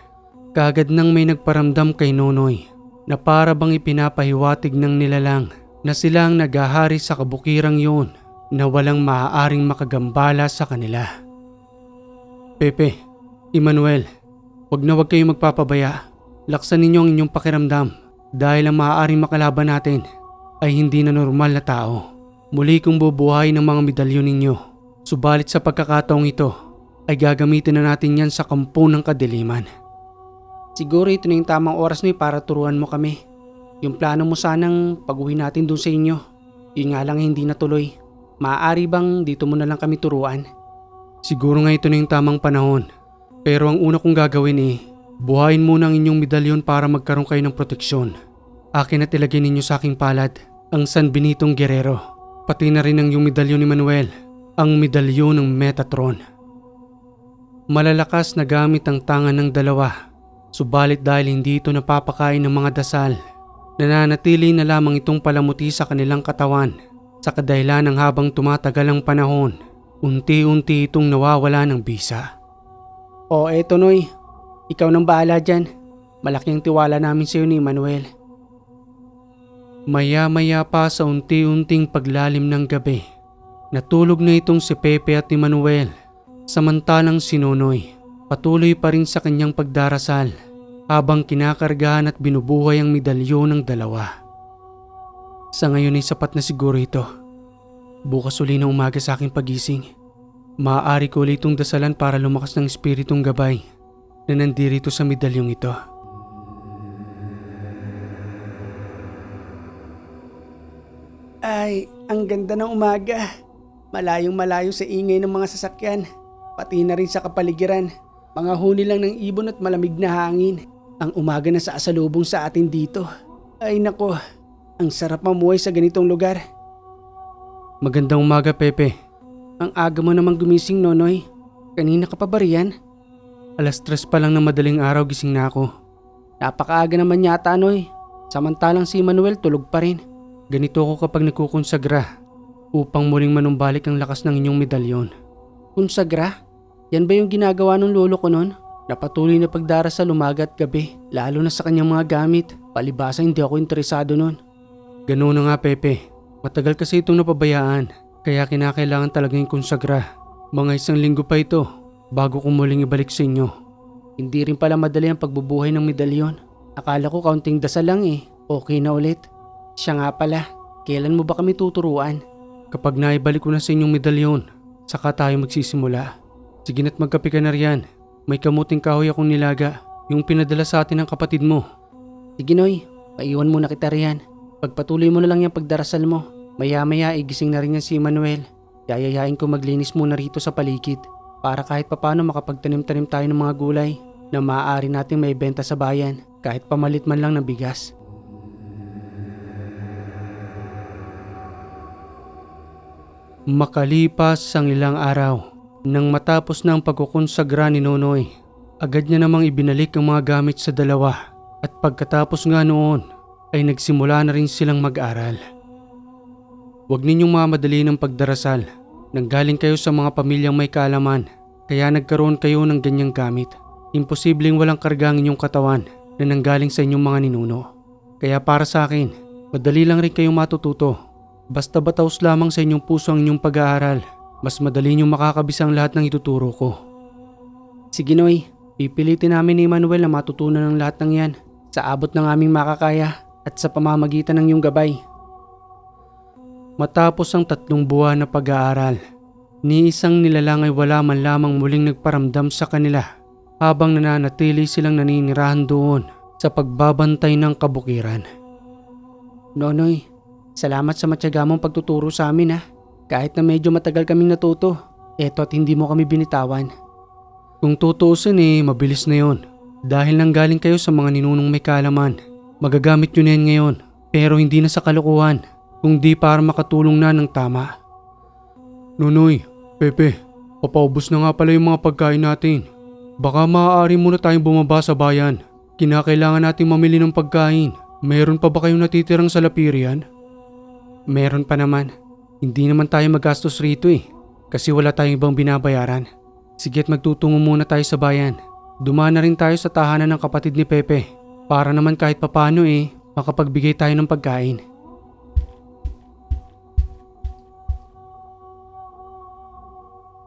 Kaagad nang may nagparamdam kay Nonoy na para bang ipinapahiwatig ng nilalang na sila ang naghahari sa kabukirang yun na walang maaaring makagambala sa kanila. Pepe, Emmanuel, wag kayong magpapabaya. Laksan ninyo ang inyong pakiramdam dahil ang maaaring makalaban natin ay hindi na normal na tao. Muli kong bubuhayin ang mga medalyon ninyo. Subalit sa pagkakataong ito ay gagamitin na natin yan sa kampo ng kadiliman. Siguro ito na yung tamang oras na para turuan mo kami. Yung plano mo sanang pag-uwi natin doon sa inyo. Yun nga lang hindi natuloy. Maaari bang dito mo na lang kami turuan? Siguro nga ito na yung tamang panahon. Pero ang una kong gagawin buhayin muna ang inyong medalyon para magkaroon kayo ng proteksyon. Akin at ilagay ninyo sa aking palad ang San Benitong Guerrero. Pati na rin ang iyong medalyon ni Manuel, ang medalyon ng Metatron. Malalakas na gamit ang tangan ng dalawa. Subalit dahil hindi ito napapakain ng mga dasal, nananatili na lamang itong palamuti sa kanilang katawan. Sa kadahilan ng habang tumatagal ang panahon, unti-unti itong nawawala ng bisa. O eto Noy, ikaw nang bahala dyan. Malaking tiwala namin sa iyo ni Manuel. Maya-maya pa sa unti-unting paglalim ng gabi, natulog na itong si Pepe at ni Manuel. Samantalang si Nonoy patuloy pa rin sa kanyang pagdarasal habang kinakargahan at binubuhay ang medalyon ng dalawa. Sa ngayon ay sapat na siguro ito. Bukas uli na umaga sa aking pagising, maaari ko ulit itong dasalan para lumakas ng espiritong gabay na nandirito sa medalyong ito. Ay, ang ganda ng umaga. Malayong malayo sa ingay ng mga sasakyan, pati na rin sa kapaligiran. Mga huni lang ng ibon at malamig na hangin. Ang umaga na sa asalubong sa atin dito. Ay nako, ang sarap mamuhay sa ganitong lugar. Magandang umaga, Pepe. Ang aga mo namang gumising, Nonoy. Kanina ka pa ba riyan? 3:00 pa lang ng madaling araw gising na ako. Napakaaga naman yata, Noy. Samantalang si Manuel tulog pa rin. Ganito ako kapag nagkukonsagra upang muling manumbalik ang lakas ng inyong medalyon. Konsagra? Yan ba yung ginagawa ng lolo ko noon? Napatuloy na pagdarasal umaga at gabi, lalo na sa kanyang mga gamit. Palibasa hindi ako interesado noon. Ganoon na nga, Pepe. Matagal kasi itong napabayaan, kaya kinakailangan talaga yung konsagra. Mga 1 linggo pa ito bago ko muling ibalik sa inyo. Hindi rin pala madali ang pagbubuhay ng medalyon. Akala ko kaunting dasal lang okay na ulit. Siya nga pala, kailan mo ba kami tuturuan? Kapag naibalik ko na sa inyong medalyon, saka tayo magsisimula. Sige na't magkape ka na riyan. May kamuting kahoy akong nilaga, yung pinadala sa atin ng kapatid mo. Sige Noy, paiwan muna kita riyan. Pagpatuloy mo na lang yung pagdarasal mo. Maya-maya igising na rin yan si Manuel. Yayayain ko maglinis muna rito sa paligid para kahit papano makapagtanim-tanim tayo ng mga gulay na maaari nating maibenta sa bayan kahit pamalit man lang ng bigas. Makalipas ang ilang araw, nang matapos na ang pagkukonsagra ni Nonoy, agad niya namang ibinalik ang mga gamit sa dalawa at pagkatapos nga noon ay nagsimula na rin silang mag-aral. Huwag ninyong mamadali ng pagdarasal. Nanggaling kayo sa mga pamilyang may kaalaman, kaya nagkaroon kayo ng ganyang gamit. Imposibleng walang karga ang inyong katawan na nanggaling sa inyong mga ninuno. Kaya para sa akin, madali lang rin kayong matututo. Basta bataos lamang sa inyong puso ang inyong pag-aaral, mas madali niyong makakabisa ang lahat ng ituturo ko. Sige Noy, pipilitin namin ni Manuel na matutunan ng lahat ng yan sa abot ng aming makakaya at sa pamamagitan ng iyong gabay. Matapos ang 3 buwan na pag-aaral, ni isang nilalang ay wala man lamang muling nagparamdam sa kanila habang nananatili silang naninirahan doon sa pagbabantay ng kabukiran. Nonoy, salamat sa matyaga mong pagtuturo sa amin Kahit na medyo matagal kaming natuto, eto at hindi mo kami binitawan. Kung tutuusin mabilis na yon. Dahil nanggaling kayo sa mga ninunong may kaalaman. Magagamit nyo na yan ngayon, pero hindi na sa kalukuhan, kundi para makatulong na ng tama. Nonoy, Pepe, papaubos na nga pala yung mga pagkain natin. Baka maaari muna tayong bumaba sa bayan. Kinakailangan nating mamili ng pagkain. Meron pa ba kayong natitirang salapirian? Meron pa naman. Hindi naman tayo magastos rito kasi wala tayong ibang binabayaran. Sige't magtutungo muna tayo sa bayan. Dumaan na rin tayo sa tahanan ng kapatid ni Pepe para naman kahit papano makapagbigay tayo ng pagkain.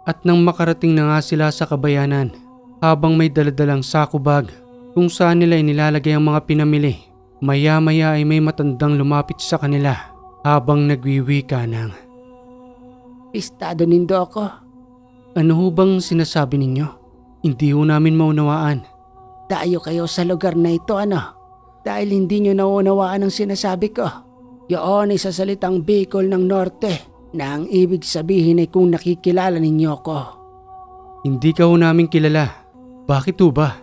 At nang makarating na nga sila sa kabayanan, habang may daladalang sako bag kung saan nila inilalagay ang mga pinamili, maya-maya ay may matandang lumapit sa kanila habang nagwiwika ng, Pistado nindo ako. "Ano ho bang sinasabi ninyo? Hindi ho namin maunawaan." Dayo kayo sa lugar na ito Dahil hindi nyo naunawaan ang sinasabi ko. Yun ay sa salitang Bicol ng Norte na ang ibig sabihin ay kung nakikilala ninyo ko. "Hindi ka ho namin kilala. Bakit ho ba?"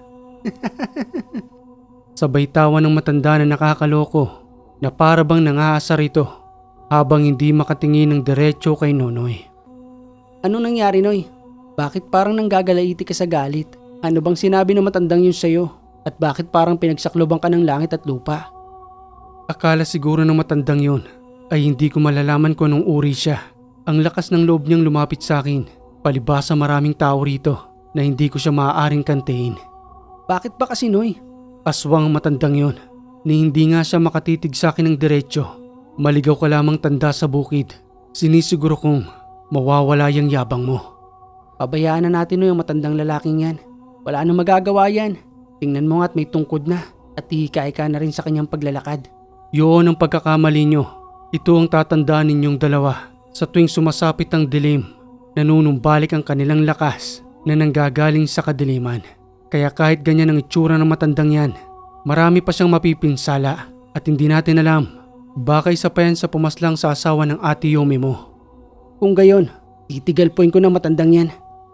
Sabay tawa ng matanda na nakakaloko na para bang nangaasar ito habang hindi makatingin ng diretso kay Nonoy. Ano nangyari, Noy? Bakit parang nanggagalaiti ka sa galit? Ano bang sinabi ng matandang yun sa'yo? At bakit parang pinagsakloban ka ng langit at lupa? Akala siguro ng matandang yun ay hindi ko malalaman kung anong uri siya. Ang lakas ng loob niyang lumapit sa akin, palibhasa maraming tao rito na hindi ko siya maaaring kantiin. Bakit ba kasi, Noy? Aswang ang matandang yun, ni hindi nga siya makatitig sa akin ng diretsyo. Maligaw ka lamang tanda sa bukid. Sinisiguro kong mawawala yung yabang mo. Pabayaan na natin, Noy, ang matandang lalaking yan. Wala nang magagawa yan. Tingnan mo nga't may tungkod na at hihika-hika na rin sa kanyang paglalakad. Yun ang pagkakamali nyo. Ito ang tatandaan ninyong dalawa. Sa tuwing sumasapit ang dilim, nanunumbalik ang kanilang lakas na nanggagaling sa kadiliman. Kaya kahit ganyan ang itsura ng matandang yan, marami pa siyang mapipinsala at hindi natin alam. Baka isa pa yan sa pumaslang sa asawa ng ate Yomi mo. Kung gayon, titigalpuin ko ng matandang yan.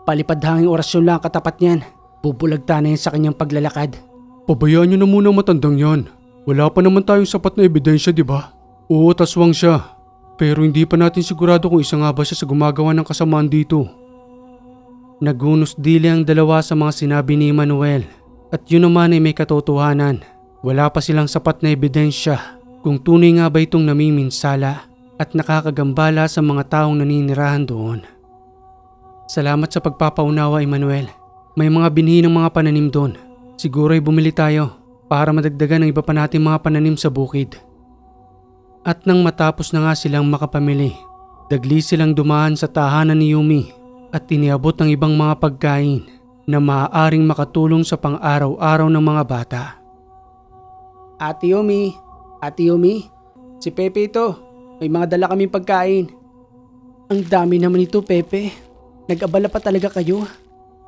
Palipad-hanging orasyon lang ang katapat niyan. Bubulagta na yan sa kanyang paglalakad. Pabayaan nyo na muna ang matandang yan. Wala pa naman tayong sapat na ebidensya, di ba? Oo, taswang siya. Pero hindi pa natin sigurado kung isa nga ba siya sa gumagawa ng kasamaan dito. Nagunos dili ang dalawa sa mga sinabi ni Manuel. At yun naman ay may katotohanan. Wala pa silang sapat na ebidensya kung tunay nga ba itong namiminsala at nakakagambala sa mga taong naninirahan doon. Salamat sa pagpapaunawa, Emmanuel. May mga binhi ng mga pananim doon. Siguro ay bumili tayo para madagdagan ng iba pa nating mga pananim sa bukid. At nang matapos na nga silang makapamili, dagli silang dumaan sa tahanan ni Yumi at iniabot ng ibang mga pagkain na maaaring makatulong sa pang-araw-araw ng mga bata. Ate Yumi, si Pepe ito. May mga dala kaming pagkain. Ang dami naman ito, Pepe. Nag-abala pa talaga kayo.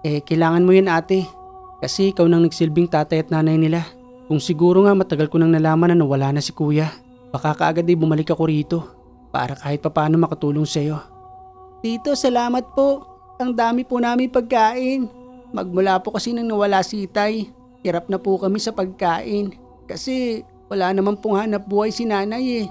Kailangan mo yun, ate. Kasi ikaw nang nagsilbing tatay at nanay nila. Kung siguro nga matagal ko nang nalaman na nawala na si kuya, baka kaagad ay bumalik ako rito para kahit papaano makatulong sa'yo. Tito, salamat po. Ang dami po namin pagkain. Magmula po kasi nang nawala si Itay, hirap na po kami sa pagkain. Kasi wala naman pong hanap buhay si nanay.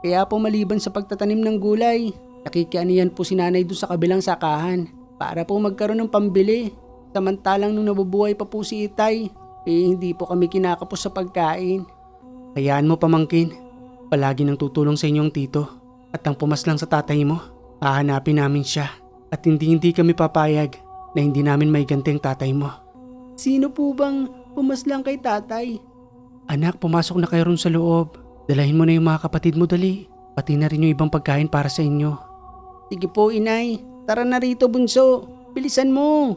Kaya po maliban sa pagtatanim ng gulay, nakikianihan po si nanay doon sa kabilang sakahan para po magkaroon ng pambili. Samantalang nung nabubuhay pa po si Itay, hindi po kami kinakapos sa pagkain. Hayaan mo, pamangkin. Palagi nang tutulong sa inyong tito. At ang pumaslang sa tatay mo, hahanapin namin siya. At hindi kami papayag na hindi namin maiganti ang tatay mo. Sino po bang pumaslang kay tatay? Anak, pumasok na kayo ron sa loob. Dalahin mo na yung mga kapatid mo, dali. Pati na rin yung ibang pagkain para sa inyo. Sige po, inay. Tara na rito, bunso. Bilisan mo.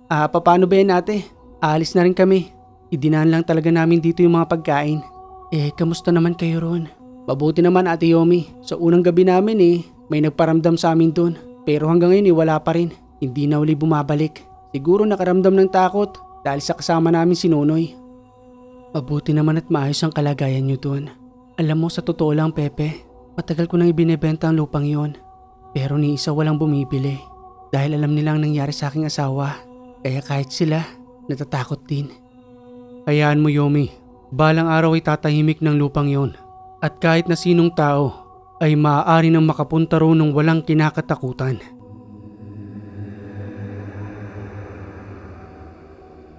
Paano ba yan, ate? Aalis na rin kami. Idinaan lang talaga namin dito yung mga pagkain. Kamusta naman kayo ron? Mabuti naman, Ate Yomi. Sa unang gabi namin may nagparamdam sa amin doon. Pero hanggang ngayon wala pa rin. Hindi na uli bumabalik. Siguro nakaramdam ng takot dahil sa kasama namin si Nonoy. Mabuti naman at maayos ang kalagayan nyo doon. Alam mo, sa totoo lang, Pepe, matagal ko nang ibinebenta ang lupang yon. Pero ni isa walang bumibili. Dahil alam nilang nangyari sa aking asawa. Kaya kahit sila, natatakot din. Hayaan mo, Yomi. Balang araw ay tatahimik ng lupang yon. At kahit na sinong tao ay maaari nang makapunta roon ng walang kinakatakutan.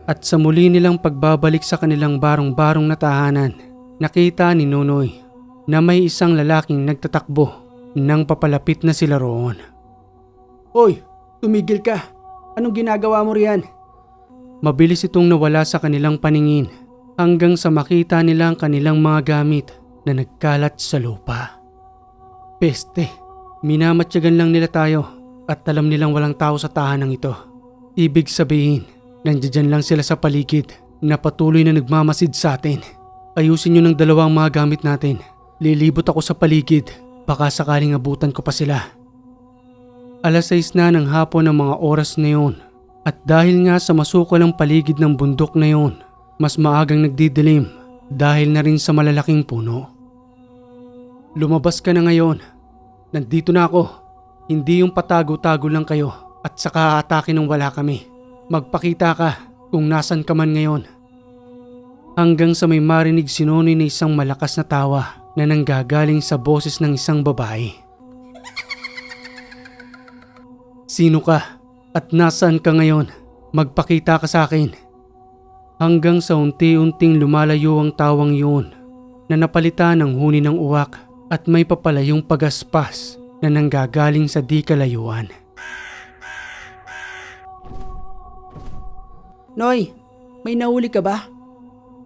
At sa muli nilang pagbabalik sa kanilang barong-barong na tahanan, nakita ni Nonoy na may isang lalaking nagtatakbo nang papalapit na sila roon. Hoy, tumigil ka. Anong ginagawa mo riyan? Mabilis itong nawala sa kanilang paningin hanggang sa makita nila ang kanilang mga gamit na nagkalat sa lupa. Peste, minamatyagan lang nila tayo at alam nilang walang tao sa tahanang ito. Ibig sabihin, nandiyan lang sila sa paligid na patuloy na nagmamasid sa atin. Ayusin nyo ng dalawang mga gamit natin. Lilibot ako sa paligid, baka sakaling abutan ko pa sila. 6:00 na ng hapon ng mga oras na yun. At dahil nga sa masukal ang paligid ng bundok na yun, mas maagang nagdidilim dahil na rin sa malalaking puno. Lumabas ka na ngayon. Nandito na ako. Hindi yung patago-tago lang kayo at saka atake nung wala kami. Magpakita ka kung nasan ka man ngayon. Hanggang sa may marinig si Nonoy na isang malakas na tawa na nanggagaling sa boses ng isang babae. Sino ka? At nasaan ka ngayon? Magpakita ka sa akin. Hanggang sa unti-unting lumalayo ang tawang yun na napalitan ng huni ng uwak at may papalayong pagaspas na nanggagaling sa di kalayuan. Noy, may nahuli ka ba?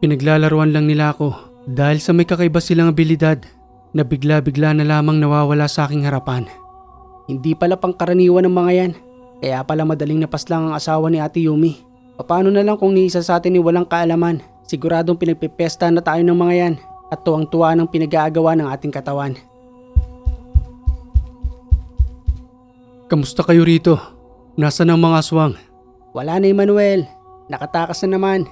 Pinaglalaruan lang nila ako dahil sa may kakaiba silang abilidad na bigla-bigla na lamang nawawala sa aking harapan. Hindi pala pangkaraniwan ng mga yan. Kaya pala madaling napaslang ang asawa ni Ate Yumi. Paano na lang kung ni isa sa atin ni walang kaalaman? Siguradong pinagpipesta na tayo ng mga yan at tuwang-tuwa ng pinag-aagawa ng ating katawan. Kamusta kayo rito? Nasaan ang mga aswang? Wala na, Emmanuel. Nakatakas na naman.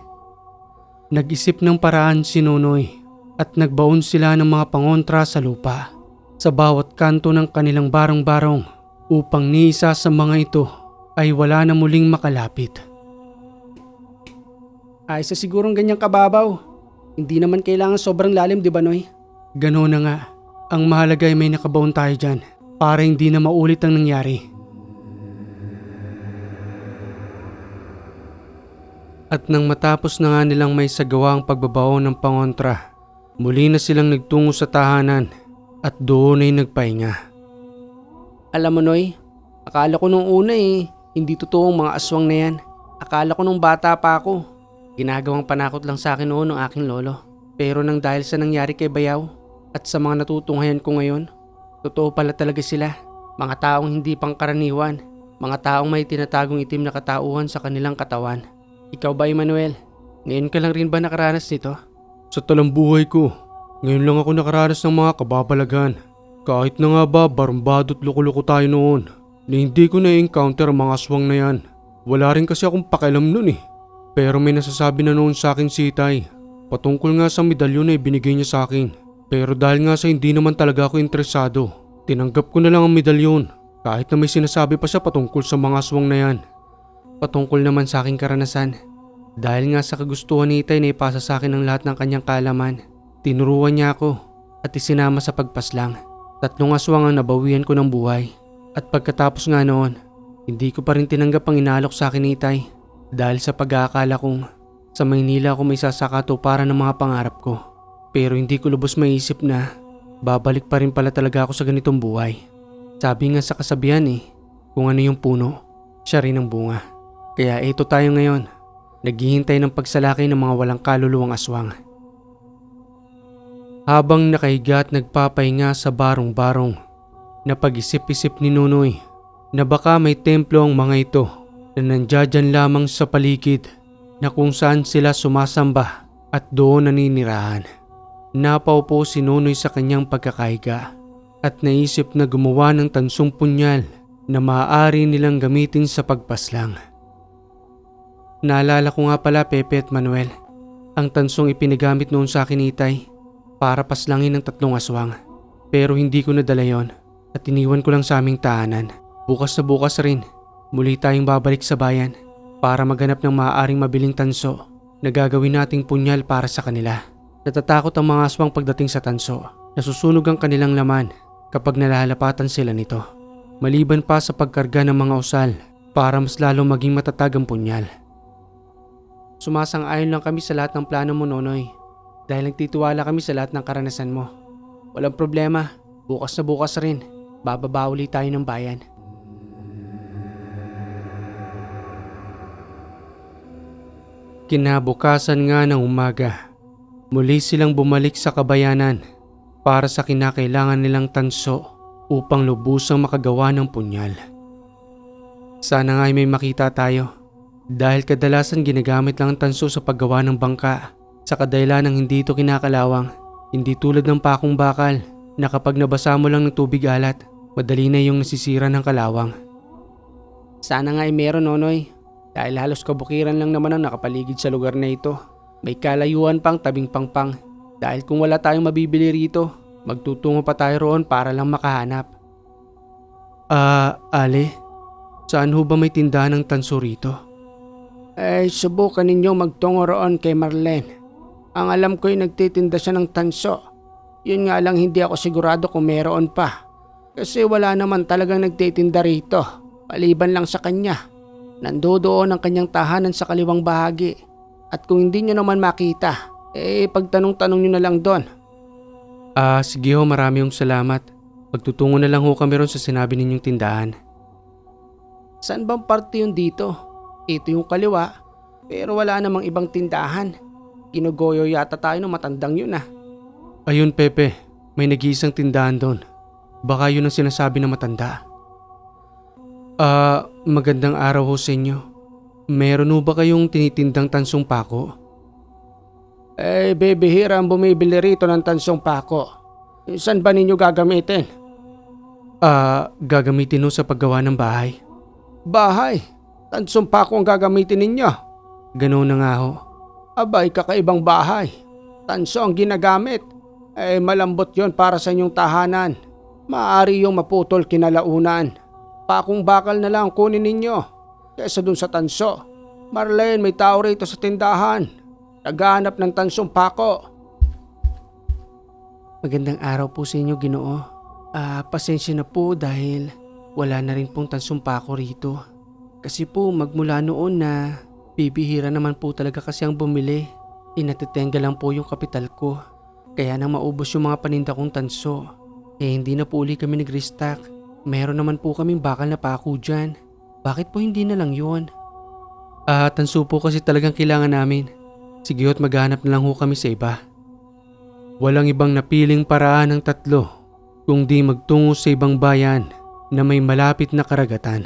Nag-isip ng paraan si Nonoy at nagbaon sila ng mga pangontra sa lupa sa bawat kanto ng kanilang barong-barong upang ni isa sa mga ito ay wala na muling makalapit. Ay sa sigurong ganyang kababaw. Hindi naman kailangan sobrang lalim, di ba, Noy? Ganoon na nga. Ang mahalaga ay may nakabaon tayo dyan para hindi na maulit ang nangyari. At nang matapos na nga nilang may sagawa ang pagbabaon ng pangontra, muli na silang nagtungo sa tahanan at doon ay nagpahinga. Alam mo, Noy, akala ko nung una hindi totoong mga aswang na yan. Akala ko nung bata pa ako. Ginagawang panakot lang sa akin noon ng aking lolo. Pero nang dahil sa nangyari kay Bayaw at sa mga natutunghayan ko ngayon, totoo pala talaga sila. Mga taong hindi pangkaraniwan. Mga taong may tinatagong itim na katauhan sa kanilang katawan. Ikaw ba, Emmanuel? Ngayon ka lang rin ba nakaranas nito? Sa talang buhay ko, ngayon lang ako nakaranas ng mga kababalagan. Kahit na nga ba barumbado't loko-loko tayo noon, na hindi ko na-encounter ang mga aswang na yan. Wala rin kasi akong pakialam nun eh. Pero may nasasabi na noon sa akin si Itay, patungkol nga sa medalyon na ibinigay niya sa akin. Pero dahil nga sa hindi naman talaga ako interesado, tinanggap ko na lang ang medalyon kahit na may sinasabi pa siya patungkol sa mga aswang na yan. Patungkol naman sa aking karanasan, dahil nga sa kagustuhan ni Itay na ipasa sa akin ang lahat ng kanyang kaalaman, tinuruan niya ako at isinama sa pagpaslang. 3 aswang ang nabawian ko ng buhay. At pagkatapos nga noon, hindi ko pa rin tinanggap ang inalok sa akin ni Itay. Dahil sa pag-aakala kong sa Maynila ako may sasakato para ng mga pangarap ko. Pero hindi ko lubos maisip na babalik pa rin pala talaga ako sa ganitong buhay. Sabi nga sa kasabihan kung ano yung puno, siya rin ang bunga. Kaya ito tayo ngayon, naghihintay ng pagsalakay ng mga walang kaluluwang aswang. Habang nakahiga at nagpapahinga sa barong-barong, napag-isip-isip ni Nonoy na baka may templo ang mga ito na nandiyan lamang sa paligid na kung saan sila sumasamba at doon naninirahan. Napaupo si Nonoy sa kanyang pagkakahiga at naisip na gumawa ng tansong punyal na maaari nilang gamitin sa pagpaslang. Naalala ko nga pala, Pepe at Manuel, ang tansong ipinagamit noon sa akin ni Itay para paslangin ng 3 aswang. Pero hindi ko nadala yon at iniwan ko lang sa aming tahanan. Bukas na bukas rin, muli tayong babalik sa bayan para maghanap ng maaaring mabiling tanso na gagawin nating punyal para sa kanila. Natatakot ang mga aswang pagdating sa tanso. Nasusunog ang kanilang laman kapag nalalapatan sila nito. Maliban pa sa pagkarga ng mga usal para mas lalong maging matatag ang punyal. Sumasang-ayon lang kami sa lahat ng plano mo, Nonoy. Dahil nagtitiwala kami sa lahat ng karanasan mo. Walang problema, bukas na bukas rin. Bababa ulit tayo ng bayan. Kinabukasan nga ng umaga, muli silang bumalik sa kabayanan para sa kinakailangan nilang tanso upang lubusang makagawa ng punyal. Sana nga ay may makita tayo dahil kadalasan ginagamit lang ang tanso sa paggawa ng bangka sa kadahilan ng hindi ito kinakalawang, hindi tulad ng pakong bakal na kapag nabasa mo lang ng tubig alat, madali na yung nasisira ng kalawang. Sana nga ay meron, Nonoy. Dahil halos kabukiran lang naman ang nakapaligid sa lugar na ito. May kalayuan pang tabing pangpang. Dahil kung wala tayong mabibili rito, magtutungo pa tayo roon para lang makahanap. Ale, saan ho ba may tindahan ng tanso rito? Subukan ninyo magtungo roon kay Marlene. Ang alam ko'y nagtitinda siya ng tanso. Yun nga lang hindi ako sigurado kung meron pa. Kasi wala naman talagang nagtitinda rito. Maliban lang sa kanya. Nandoon ang kanyang tahanan sa kaliwang bahagi. At kung hindi nyo naman makita, pagtanong-tanong nyo na lang doon. Sige ho, marami hong salamat. Pagtutungo na lang ho kami ron sa sinabi ninyong tindahan. Saan bang parte yun dito? Ito yung kaliwa, pero wala namang ibang tindahan. Ginugoyo yata tayo ng matandang yun Ayun Pepe, may nag-iisang tindahan doon. Baka yun ang sinasabi ng matanda. Magandang araw ho sa inyo. Meron ho ba kayong tinitindang tansong pako? Bebihira ang bumibili rito ng tansong pako. Saan ba ninyo gagamitin? Gagamitin ho sa paggawa ng bahay. Bahay? Tansong pako ang gagamitin ninyo? Ganoon na nga ho. Abay, kakaibang bahay. Tanso ang ginagamit. Malambot yon para sa inyong tahanan. Maaari yung maputol kinalaunan. Pakong bakal na lang kunin ninyo kesa dun sa tanso. Marlene, may tao rito sa tindahan. Naghahanap ng tansong pako. Magandang araw po sa inyo, Ginoo. Pasensya na po dahil wala na rin pong tansong pako rito. Kasi po magmula noon na bibihira naman po talaga kasi ang bumili. Inatitenga lang po yung kapital ko. Kaya nang maubos yung mga paninda kong tanso, hindi na po uli kami nag-restock. Meron naman po kaming bakal na pako dyan. Bakit po hindi na lang yun? Tanso po kasi talagang kailangan namin. Sige ho't maghanap na lang ho kami sa iba. Walang ibang napiling paraan ng tatlo kung di magtungo sa ibang bayan na may malapit na karagatan.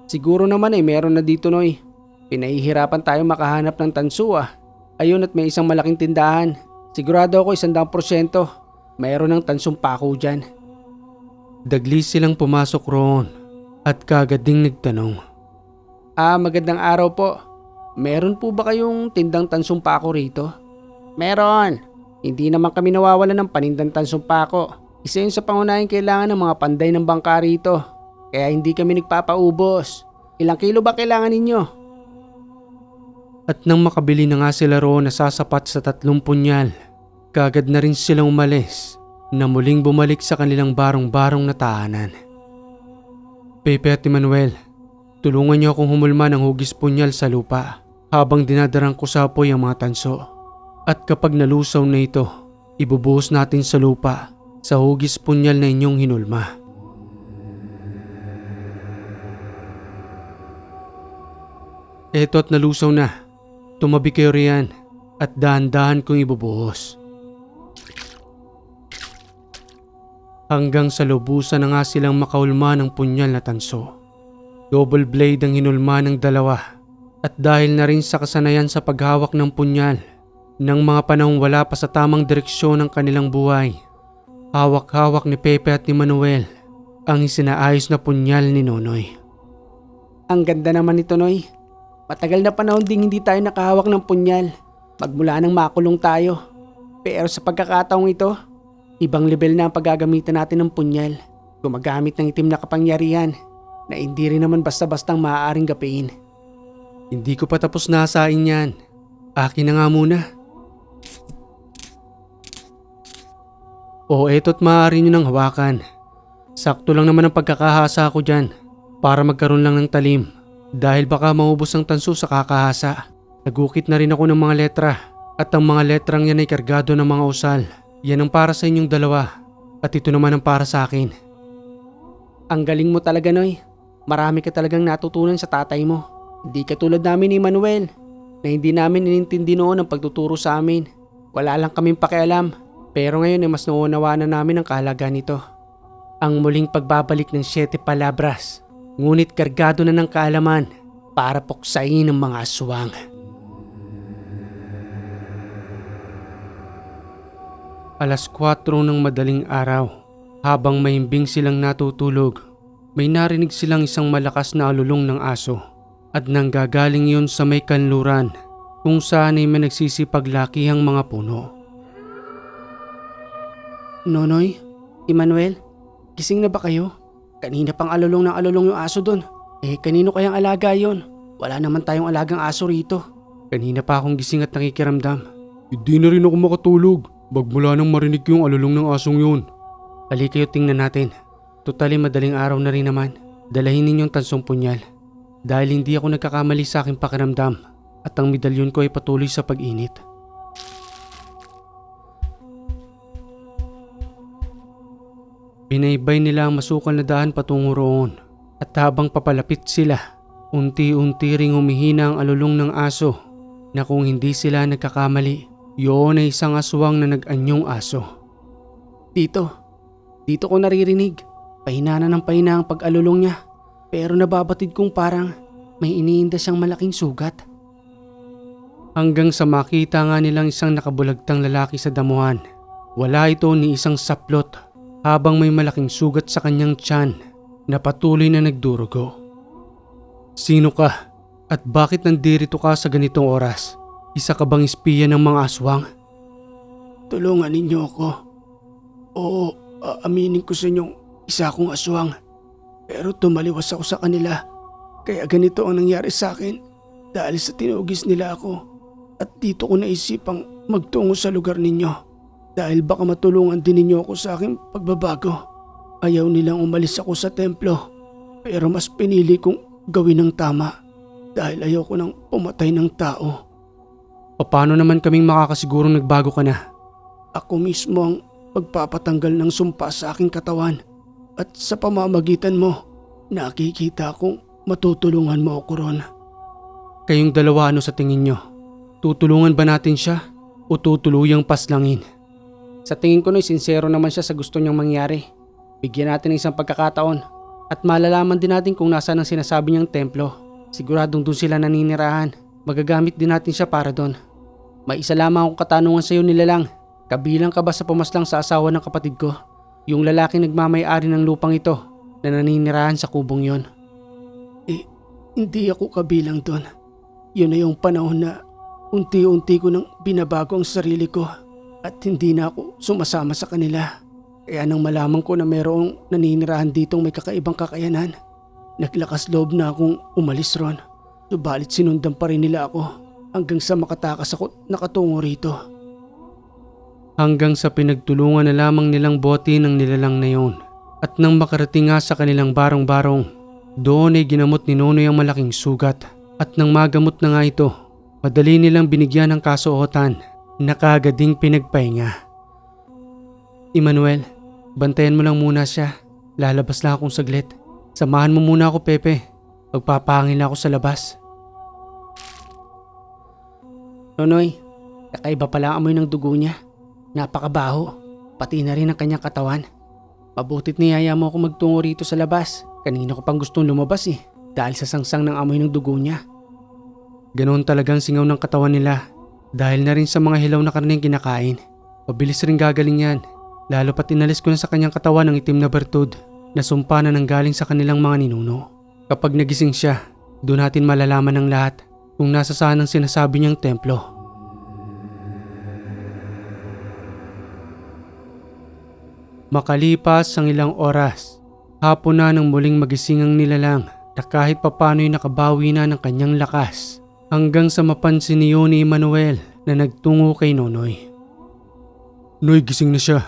Siguro naman meron na dito, Noy. Pinahihirapan tayo makahanap ng tanso Ayun at may isang malaking tindahan. Sigurado ako 100% mayroon ng tansong pako dyan. Dagli silang pumasok roon at kagad ding nagtanong. Magandang araw po. Meron po ba kayong tindang tansong pako rito? Meron. Hindi naman kami nawawala ng panindang tansong pako. Isa yun sa pangunahing kailangan ng mga panday ng bangka rito. Kaya hindi kami nagpapaubos. Ilang kilo ba kailangan ninyo? At nang makabili na nga sila roon na sasapat sa 3 punyal, kagad na rin silang umalis na muling bumalik sa kanilang barong-barong na tahanan. Pepe at Emmanuel, tulungan niyo akong humulma ng hugis punyal sa lupa habang dinadarang ko sa apoy ang mga tanso. At kapag nalusaw na ito, ibubuhos natin sa lupa sa hugis punyal na inyong hinulma. Eto at nalusaw na. Tumabi kayo riyan at dahan-dahan kong ibubuhos. Hanggang sa lubusan na nga silang makaulma ng punyal na tanso. Double blade ang hinulma ng dalawa at dahil na rin sa kasanayan sa paghawak ng punyal ng mga panahong wala pa sa tamang direksyon ng kanilang buhay, hawak-hawak ni Pepe at ni Manuel ang isinaayos na punyal ni Nonoy. Ang ganda naman nito, Noy. Matagal na panahon ding hindi tayo nakahawak ng punyal magmula nang makulong tayo. Pero sa pagkakataong ito, ibang level na ang paggagamitan natin ng punyal. Gumagamit ng itim na kapangyarihan na hindi rin naman basta-bastang maaaring gapiin. Hindi ko pa tapos nasain yan. Akin na nga muna. O eto't maaari nyo nang hawakan. Sakto lang naman ang pagkakahasa ko dyan para magkaroon lang ng talim. Dahil baka maubos ang tanso sa kakahasa. Nagukit na rin ako ng mga letra at ang mga letrang yan ay kargado ng mga usal. Yan ang para sa inyong dalawa at ito naman ang para sa akin. Ang galing mo talaga, Noy. Marami ka talagang natutunan sa tatay mo. Hindi katulad namin ni Manuel na hindi namin inintindi noon ang pagtuturo sa amin. Wala lang kaming pakialam. Pero ngayon ay mas nauunawa na namin ang kahalagaan nito. Ang muling pagbabalik ng 7 palabras. Ngunit kargado na ng kaalaman para puksain ang mga aswang. Alas 4 ng madaling araw, habang mahimbing silang natutulog, may narinig silang isang malakas na alulong ng aso at nanggagaling yun sa may kanluran kung saan ay may nagsisipaglakihang mga puno. Nonoy, Emmanuel, gising na ba kayo? Kanina pang alulong ng alulong yung aso dun. Kanino kayang alaga yon? Wala naman tayong alagang aso rito. Kanina pa akong gising at nakikiramdam. Hindi na rin ako makatulog. Bagmula nang marinig ko yung alulong ng asong yun. Halika kayo tingnan natin. Totally madaling araw na rin naman. Dalahin ninyong tansong punyal. Dahil hindi ako nagkakamali sa aking pakiramdam at ang medalyon ko ay patuloy sa pag-init. Binaybay nila ang masukal na daan patungo roon at habang papalapit sila, unti-unti ring humihina ang alulong ng aso na kung hindi sila nagkakamali, yun ay isang aswang na nag-anyong aso. Dito ko naririnig. Pahina na ng pahina ang pag-alulong niya. Pero nababatid kong parang may iniinda siyang malaking sugat. Hanggang sa makita nga nilang isang nakabulagtang lalaki sa damuhan. Wala ito ni isang saplot habang may malaking sugat sa kanyang tiyan na patuloy na nagdurugo. Sino ka? At bakit nandirito ka sa ganitong oras? Isa ka bang espiya ng mga aswang? Tulungan ninyo ako. Oo, aaminin ko sa inyong isa akong aswang. Pero tumaliwas ako sa kanila. Kaya ganito ang nangyari sa akin dahil sa tinugis nila ako. At dito ko naisipang magtungo sa lugar ninyo. Dahil baka matulungan din ninyo ako sa aking pagbabago. Ayaw nilang umalis ako sa templo. Pero mas pinili kong gawin ng tama. Dahil ayaw ko nang pumatay ng tao. Paano naman kaming makakasigurong nagbago ka na? Ako mismo ang magpapatanggal ng sumpa sa aking katawan. At sa pamamagitan mo, nakikita kong matutulungan mo ako ron. Kayong dalawa ano sa tingin nyo? Tutulungan ba natin siya o tutuluyang paslangin? Sa tingin ko sincero naman siya sa gusto niyang mangyari. Bigyan natin ng isang pagkakataon at malalaman din natin kung nasaan ang sinasabi niyang templo. Siguradong doon sila naninirahan. Magagamit din natin siya para doon. May isa lamang akong katanungan sa iyo nilalang. Kabilang ka ba sa pumaslang sa asawa ng kapatid ko? Yung lalaking nagmamay-ari ng lupang ito na naninirahan sa kubong yon. Hindi ako kabilang doon. Yun na yung panahon na unti-unti ko nang binabago ang sarili ko at hindi na ako sumasama sa kanila. Kaya nang malaman ko na mayroong naninirahan ditong may kakaibang kakayanan, naglakas loob na akong umalis ron. Subalit sinundan pa rin nila ako hanggang sa makatakas ako nakatungo rito. Hanggang sa pinagtulungan na lamang nilang bote ng nilalang na yon. At nang makarating nga sa kanilang barong-barong, doon ay ginamot ni Nonoy ang malaking sugat. At nang magamot na nga ito, madali nilang binigyan ng kasuotan na kaagad pinagpahinga. Emmanuel, bantayan mo lang muna siya. Lalabas lang akong saglit. Samahan mo muna ako, Pepe. Magpapahangin ako sa labas. Nonoy, kakaiba pala ang amoy ng dugo niya. Napakabaho, pati na rin ang kanyang katawan. Mabutit niyaya mo ako magtungo rito sa labas. Kanina ko pang gustong lumabas dahil sa sangsang ng amoy ng dugo niya. Ganoon talagang singaw ng katawan nila dahil na rin sa mga hilaw na karneng kinakain. Mabilis rin gagaling yan, lalo pat inalis ko na sa kanyang katawan ang itim na bertud na sumpa na nanggaling sa kanilang mga ninuno. Kapag nagising siya, doon natin malalaman ng lahat kung nasa saan ang sinasabi niyang templo. Makalipas ang ilang oras, hapon na nang muling magising ang nilalang na kahit papano'y nakabawi na ng kanyang lakas hanggang sa mapansin ni Yoni Manuel na nagtungo kay Nonoy. Noy, gising na siya.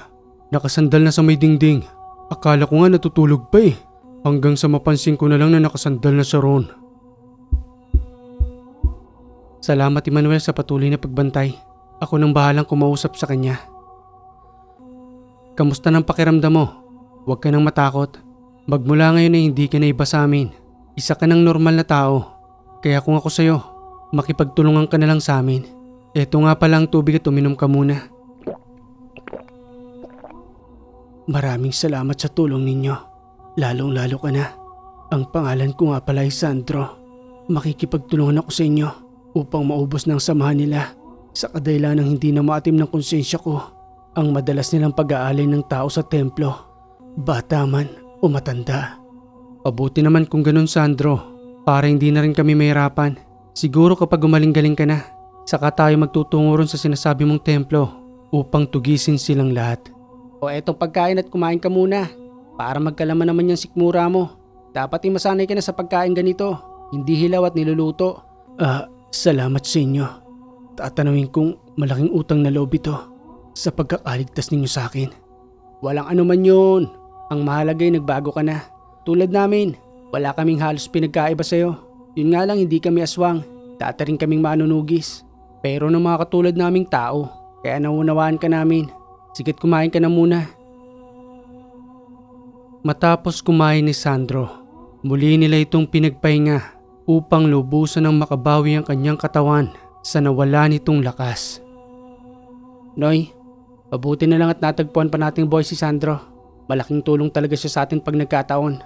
Nakasandal na sa may dingding. Akala ko nga natutulog pa eh. Hanggang sa mapansin ko na lang na nakasandal na siya roon. Salamat Emmanuel sa patuloy na pagbantay. Ako nang bahalang kumausap sa kanya. Kamusta ng pakiramdam mo? Huwag ka nang matakot. Magmula ngayon ay hindi ka na iba sa amin. Isa ka ng normal na tao. Kaya kung ako sa'yo, makipagtulungan ka na lang sa amin. Eto nga pala ang tubig at uminom ka muna. Maraming salamat sa tulong ninyo. Lalong-lalo ka na. Ang pangalan ko nga pala ay Sandro. Makikipagtulungan ako sa inyo upang maubos ng samahan nila sa kadahilan ng hindi na maatim ng konsensya ko ang madalas nilang pag-aalay ng tao sa templo, bata man o matanda. Pabuti naman kung ganun, Sandro, para hindi na rin kami mahirapan. Siguro kapag gumaling-galing ka na, saka tayo magtutungo ron sa sinasabi mong templo upang tugisin silang lahat. O etong pagkain at kumain ka muna para magkalaman naman yung sikmura mo. Dapat ay masanay ka na sa pagkain ganito, hindi hilaw at niluluto. Salamat sa inyo. Tatanungin kong malaking utang na loob ito sa pagkakaligtas ninyo sa akin. Walang anuman yun. Ang mahalaga ay nagbago ka na. Tulad namin, wala kaming halos pinagkaiba sa'yo. Yun nga lang hindi kami aswang. Dati rin kaming manunugis. Pero ng mga katulad naming tao, kaya naunawaan ka namin. Sigat kumain ka na muna. Matapos kumain ni Sandro, muli nila itong pinagpahinga upang lubusan ng makabawi ang kanyang katawan sa nawala nitong lakas. Noy, mabuti na lang at natagpuan pa nating boy si Sandro. Malaking tulong talaga siya sa atin pag nagkataon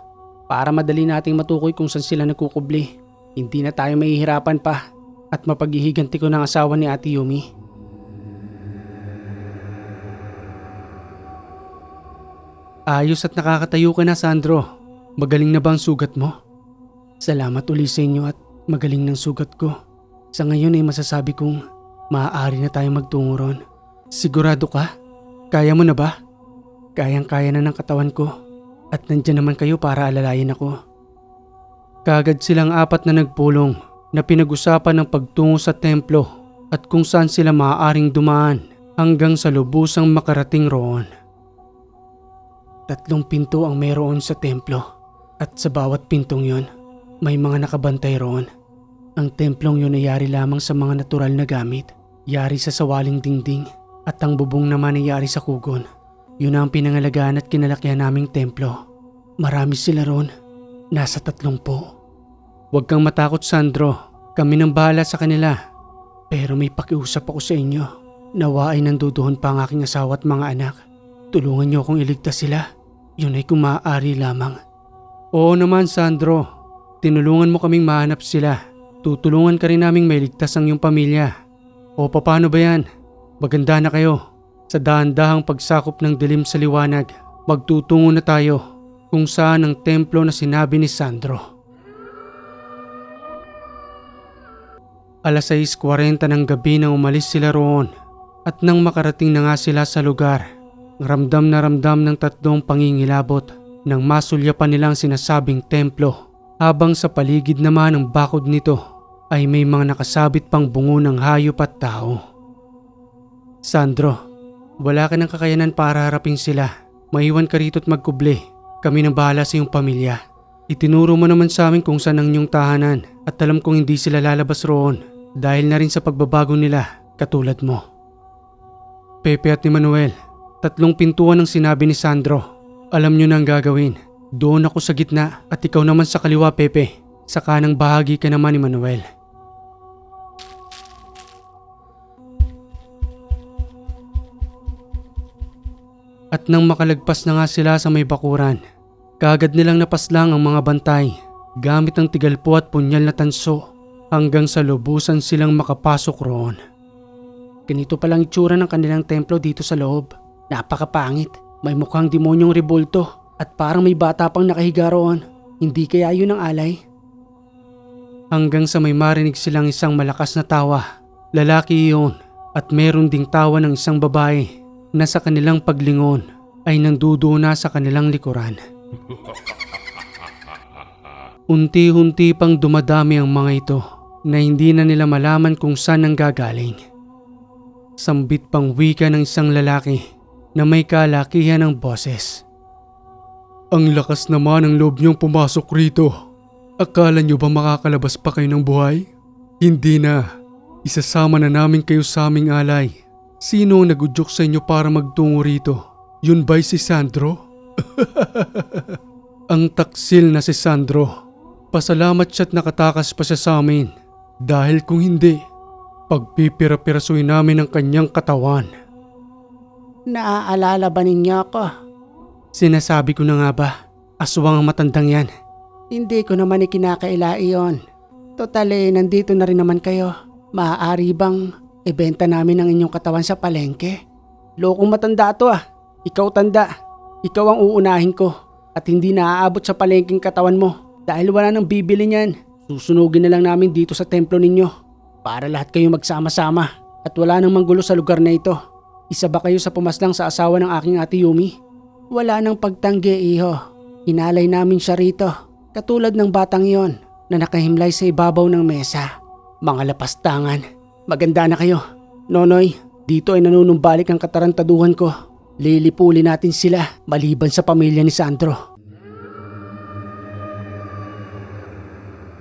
para madali nating matukoy kung saan sila nagkukubli. Hindi na tayo mahihirapan pa at mapaghihiganti ko ng asawa ni Ate Yumi. Ayos at nakakatayo ka na, Sandro. Magaling na ba ang sugat mo? Salamat uli sa inyo at magaling ng sugat ko. Sa ngayon ay masasabi kong maaari na tayong magtungo ron. Sigurado ka? Kaya mo na ba? Kayang-kaya na ng katawan ko at nandyan naman kayo para alalayan ako. Kagad silang apat na nagpulong na pinag-usapan ng pagtungo sa templo at kung saan sila maaaring dumaan hanggang sa lubusang makarating roon. 3 pinto ang mayroon sa templo at sa bawat pintong yon may mga nakabantay roon. Ang templong yun ay yari lamang sa mga natural na gamit, yari sa sawaling dingding at ang bubong naman ay yari sa kugon. Yun ang pinangalagaan at kinalakihan naming templo. Marami sila roon, nasa 30. Huwag kang matakot, Sandro, kami nang bahala sa kanila. Pero may pakiusap ako sa inyo, nawa ay nanduduhon pa ang aking asawa at mga anak. Tulungan niyo akong iligtas sila. Yun ay kung maaari lamang. Oo naman, Sandro. Tinulungan mo kaming mahanap sila. Tutulungan ka rin naming mailigtas ang iyong pamilya. O paano ba yan? Maganda na kayo. Sa dahan-dahang pagsakop ng dilim sa liwanag, magtutungo na tayo kung saan ang templo na sinabi ni Sandro. 6:40 ng gabi nang umalis sila roon at nang makarating na nga sila sa lugar, ramdam na ramdam ng 3 pangingilabot nang masulyapan nilang sinasabing templo, habang sa paligid naman ng bakod nito ay may mga nakasabit pang bungo ng hayop at tao. Sandro, wala ka ng kakayanan para harapin sila. Maiwan ka rito at magkubli. Kami nang bahala sa iyong pamilya. Itinuro mo naman sa amin kung saan ang iyong tahanan at alam kong hindi sila lalabas roon dahil na rin sa pagbabago nila katulad mo. Pepe at ni Manuel, 3 pintuan ang sinabi ni Sandro. Alam nyo na ang gagawin. Doon ako sa gitna at ikaw naman sa kaliwa, Pepe. Sa kanang bahagi ka naman ni Manuel. At nang makalagpas na nga sila sa may bakuran, kaagad nilang napaslang ang mga bantay gamit ang tigalpo at punyal na tanso hanggang sa lubusan silang makapasok roon. Ganito palang itsura ng kanilang templo dito sa loob. Napakapangit. May mukhang demonyong rebulto at parang may bata pang nakahiga roon. Hindi kaya yun ang alay? Hanggang sa may marinig silang isang malakas na tawa. Lalaki iyon at meron ding tawa ng isang babae na sa kanilang paglingon ay nanduduna sa kanilang likuran. Unti-unti pang dumadami ang mga ito. na hindi na nila malaman kung saan nanggagaling. Sambit pang wika ng isang lalaki na may kalakihan ng boses. Ang lakas naman ng loob niyong pumasok rito. Akala niyo ba makakalabas pa kayo ng buhay? Hindi na. Isasama na namin kayo sa aming alay. Sino ang nagudyok sa inyo para magtungo rito? Yun ba'y si Sandro? Ang taksil na si Sandro. Pasalamat siya't nakatakas pa siya sa amin. Dahil kung hindi, pagpipira-pirasuin namin ang kanyang katawan. Naaalala ba ninyo ako? Sinasabi ko na nga ba, aswang ang matandang yan. Hindi ko naman ikinakaila iyon. Total nandito na rin naman kayo. Maaari bang ibenta namin ang inyong katawan sa palengke? Lokong matanda to ah. Ikaw tanda. Ikaw ang uunahin ko. At hindi naaabot sa palengking katawan mo. Dahil wala nang bibili niyan. Susunugin na lang namin dito sa templo ninyo. Para lahat kayo magsama-sama. At wala nang manggulo sa lugar na ito. Isa ba kayo sa pumaslang sa asawa ng aking ate Yumi? Wala nang pagtanggi, iho. Hinalay namin siya rito. Katulad ng batang iyon na nakahimlay sa ibabaw ng mesa. Mga lapastangan. Maganda na kayo. Nonoy, dito ay nanunumbalik ang katarantaduhan ko. Lilipuli natin sila maliban sa pamilya ni Sandro.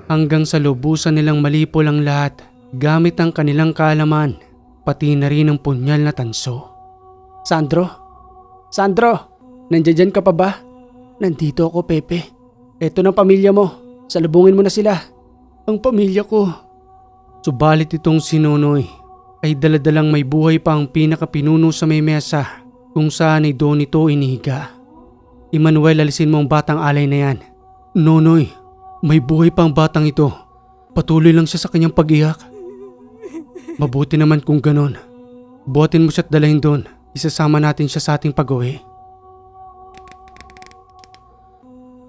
Hanggang sa lubusan nilang malipol ang lahat gamit ang kanilang kaalaman, pati na rin ang punyal na tanso. Sandro? Sandro? Nandiyan ka pa ba? Nandito ako, Pepe. Eto ng pamilya mo. Salubungin mo na sila. Ang pamilya ko. Subalit itong si Nonoy ay daladalang may buhay pa ang pinakapinuno sa may mesa kung saan ay doon ito inihiga. Emmanuel, alisin mo ang batang alay na yan. Nonoy, may buhay pa ang batang ito. Patuloy lang siya sa kanyang pag-iyak. Mabuti naman kung ganon. Buhatin mo siya at dalhin doon. Isasama natin siya sa ating pag-uwi.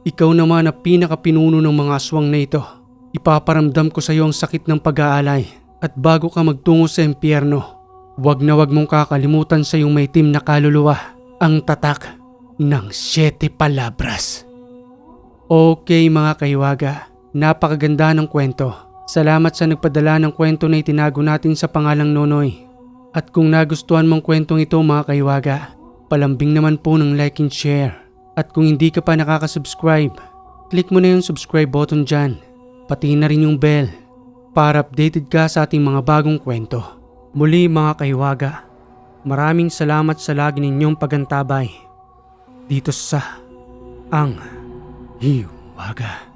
Ikaw naman na pinakapinuno ng mga aswang na ito. Ipaparamdam ko sa iyo ang sakit ng pag-aalay at bago ka magtungo sa impyerno, wag na wag mong kakalimutan sa iyong maitim na kaluluwa ang tatak ng 7 palabras. Okay mga kaiwaga, napakaganda ng kwento. Salamat sa nagpadala ng kwento na itinago natin sa pangalang Nonoy. At kung nagustuhan mong kwentong ito mga kaiwaga, palambing naman po ng like and share. At kung hindi ka pa nakaka-subscribe, click mo na yung subscribe button dyan. Pati na rin yung bell para updated ka sa ating mga bagong kwento. Muli mga kaiwaga, maraming salamat sa lagi ninyong pagantabay dito sa Ang Hiwaga.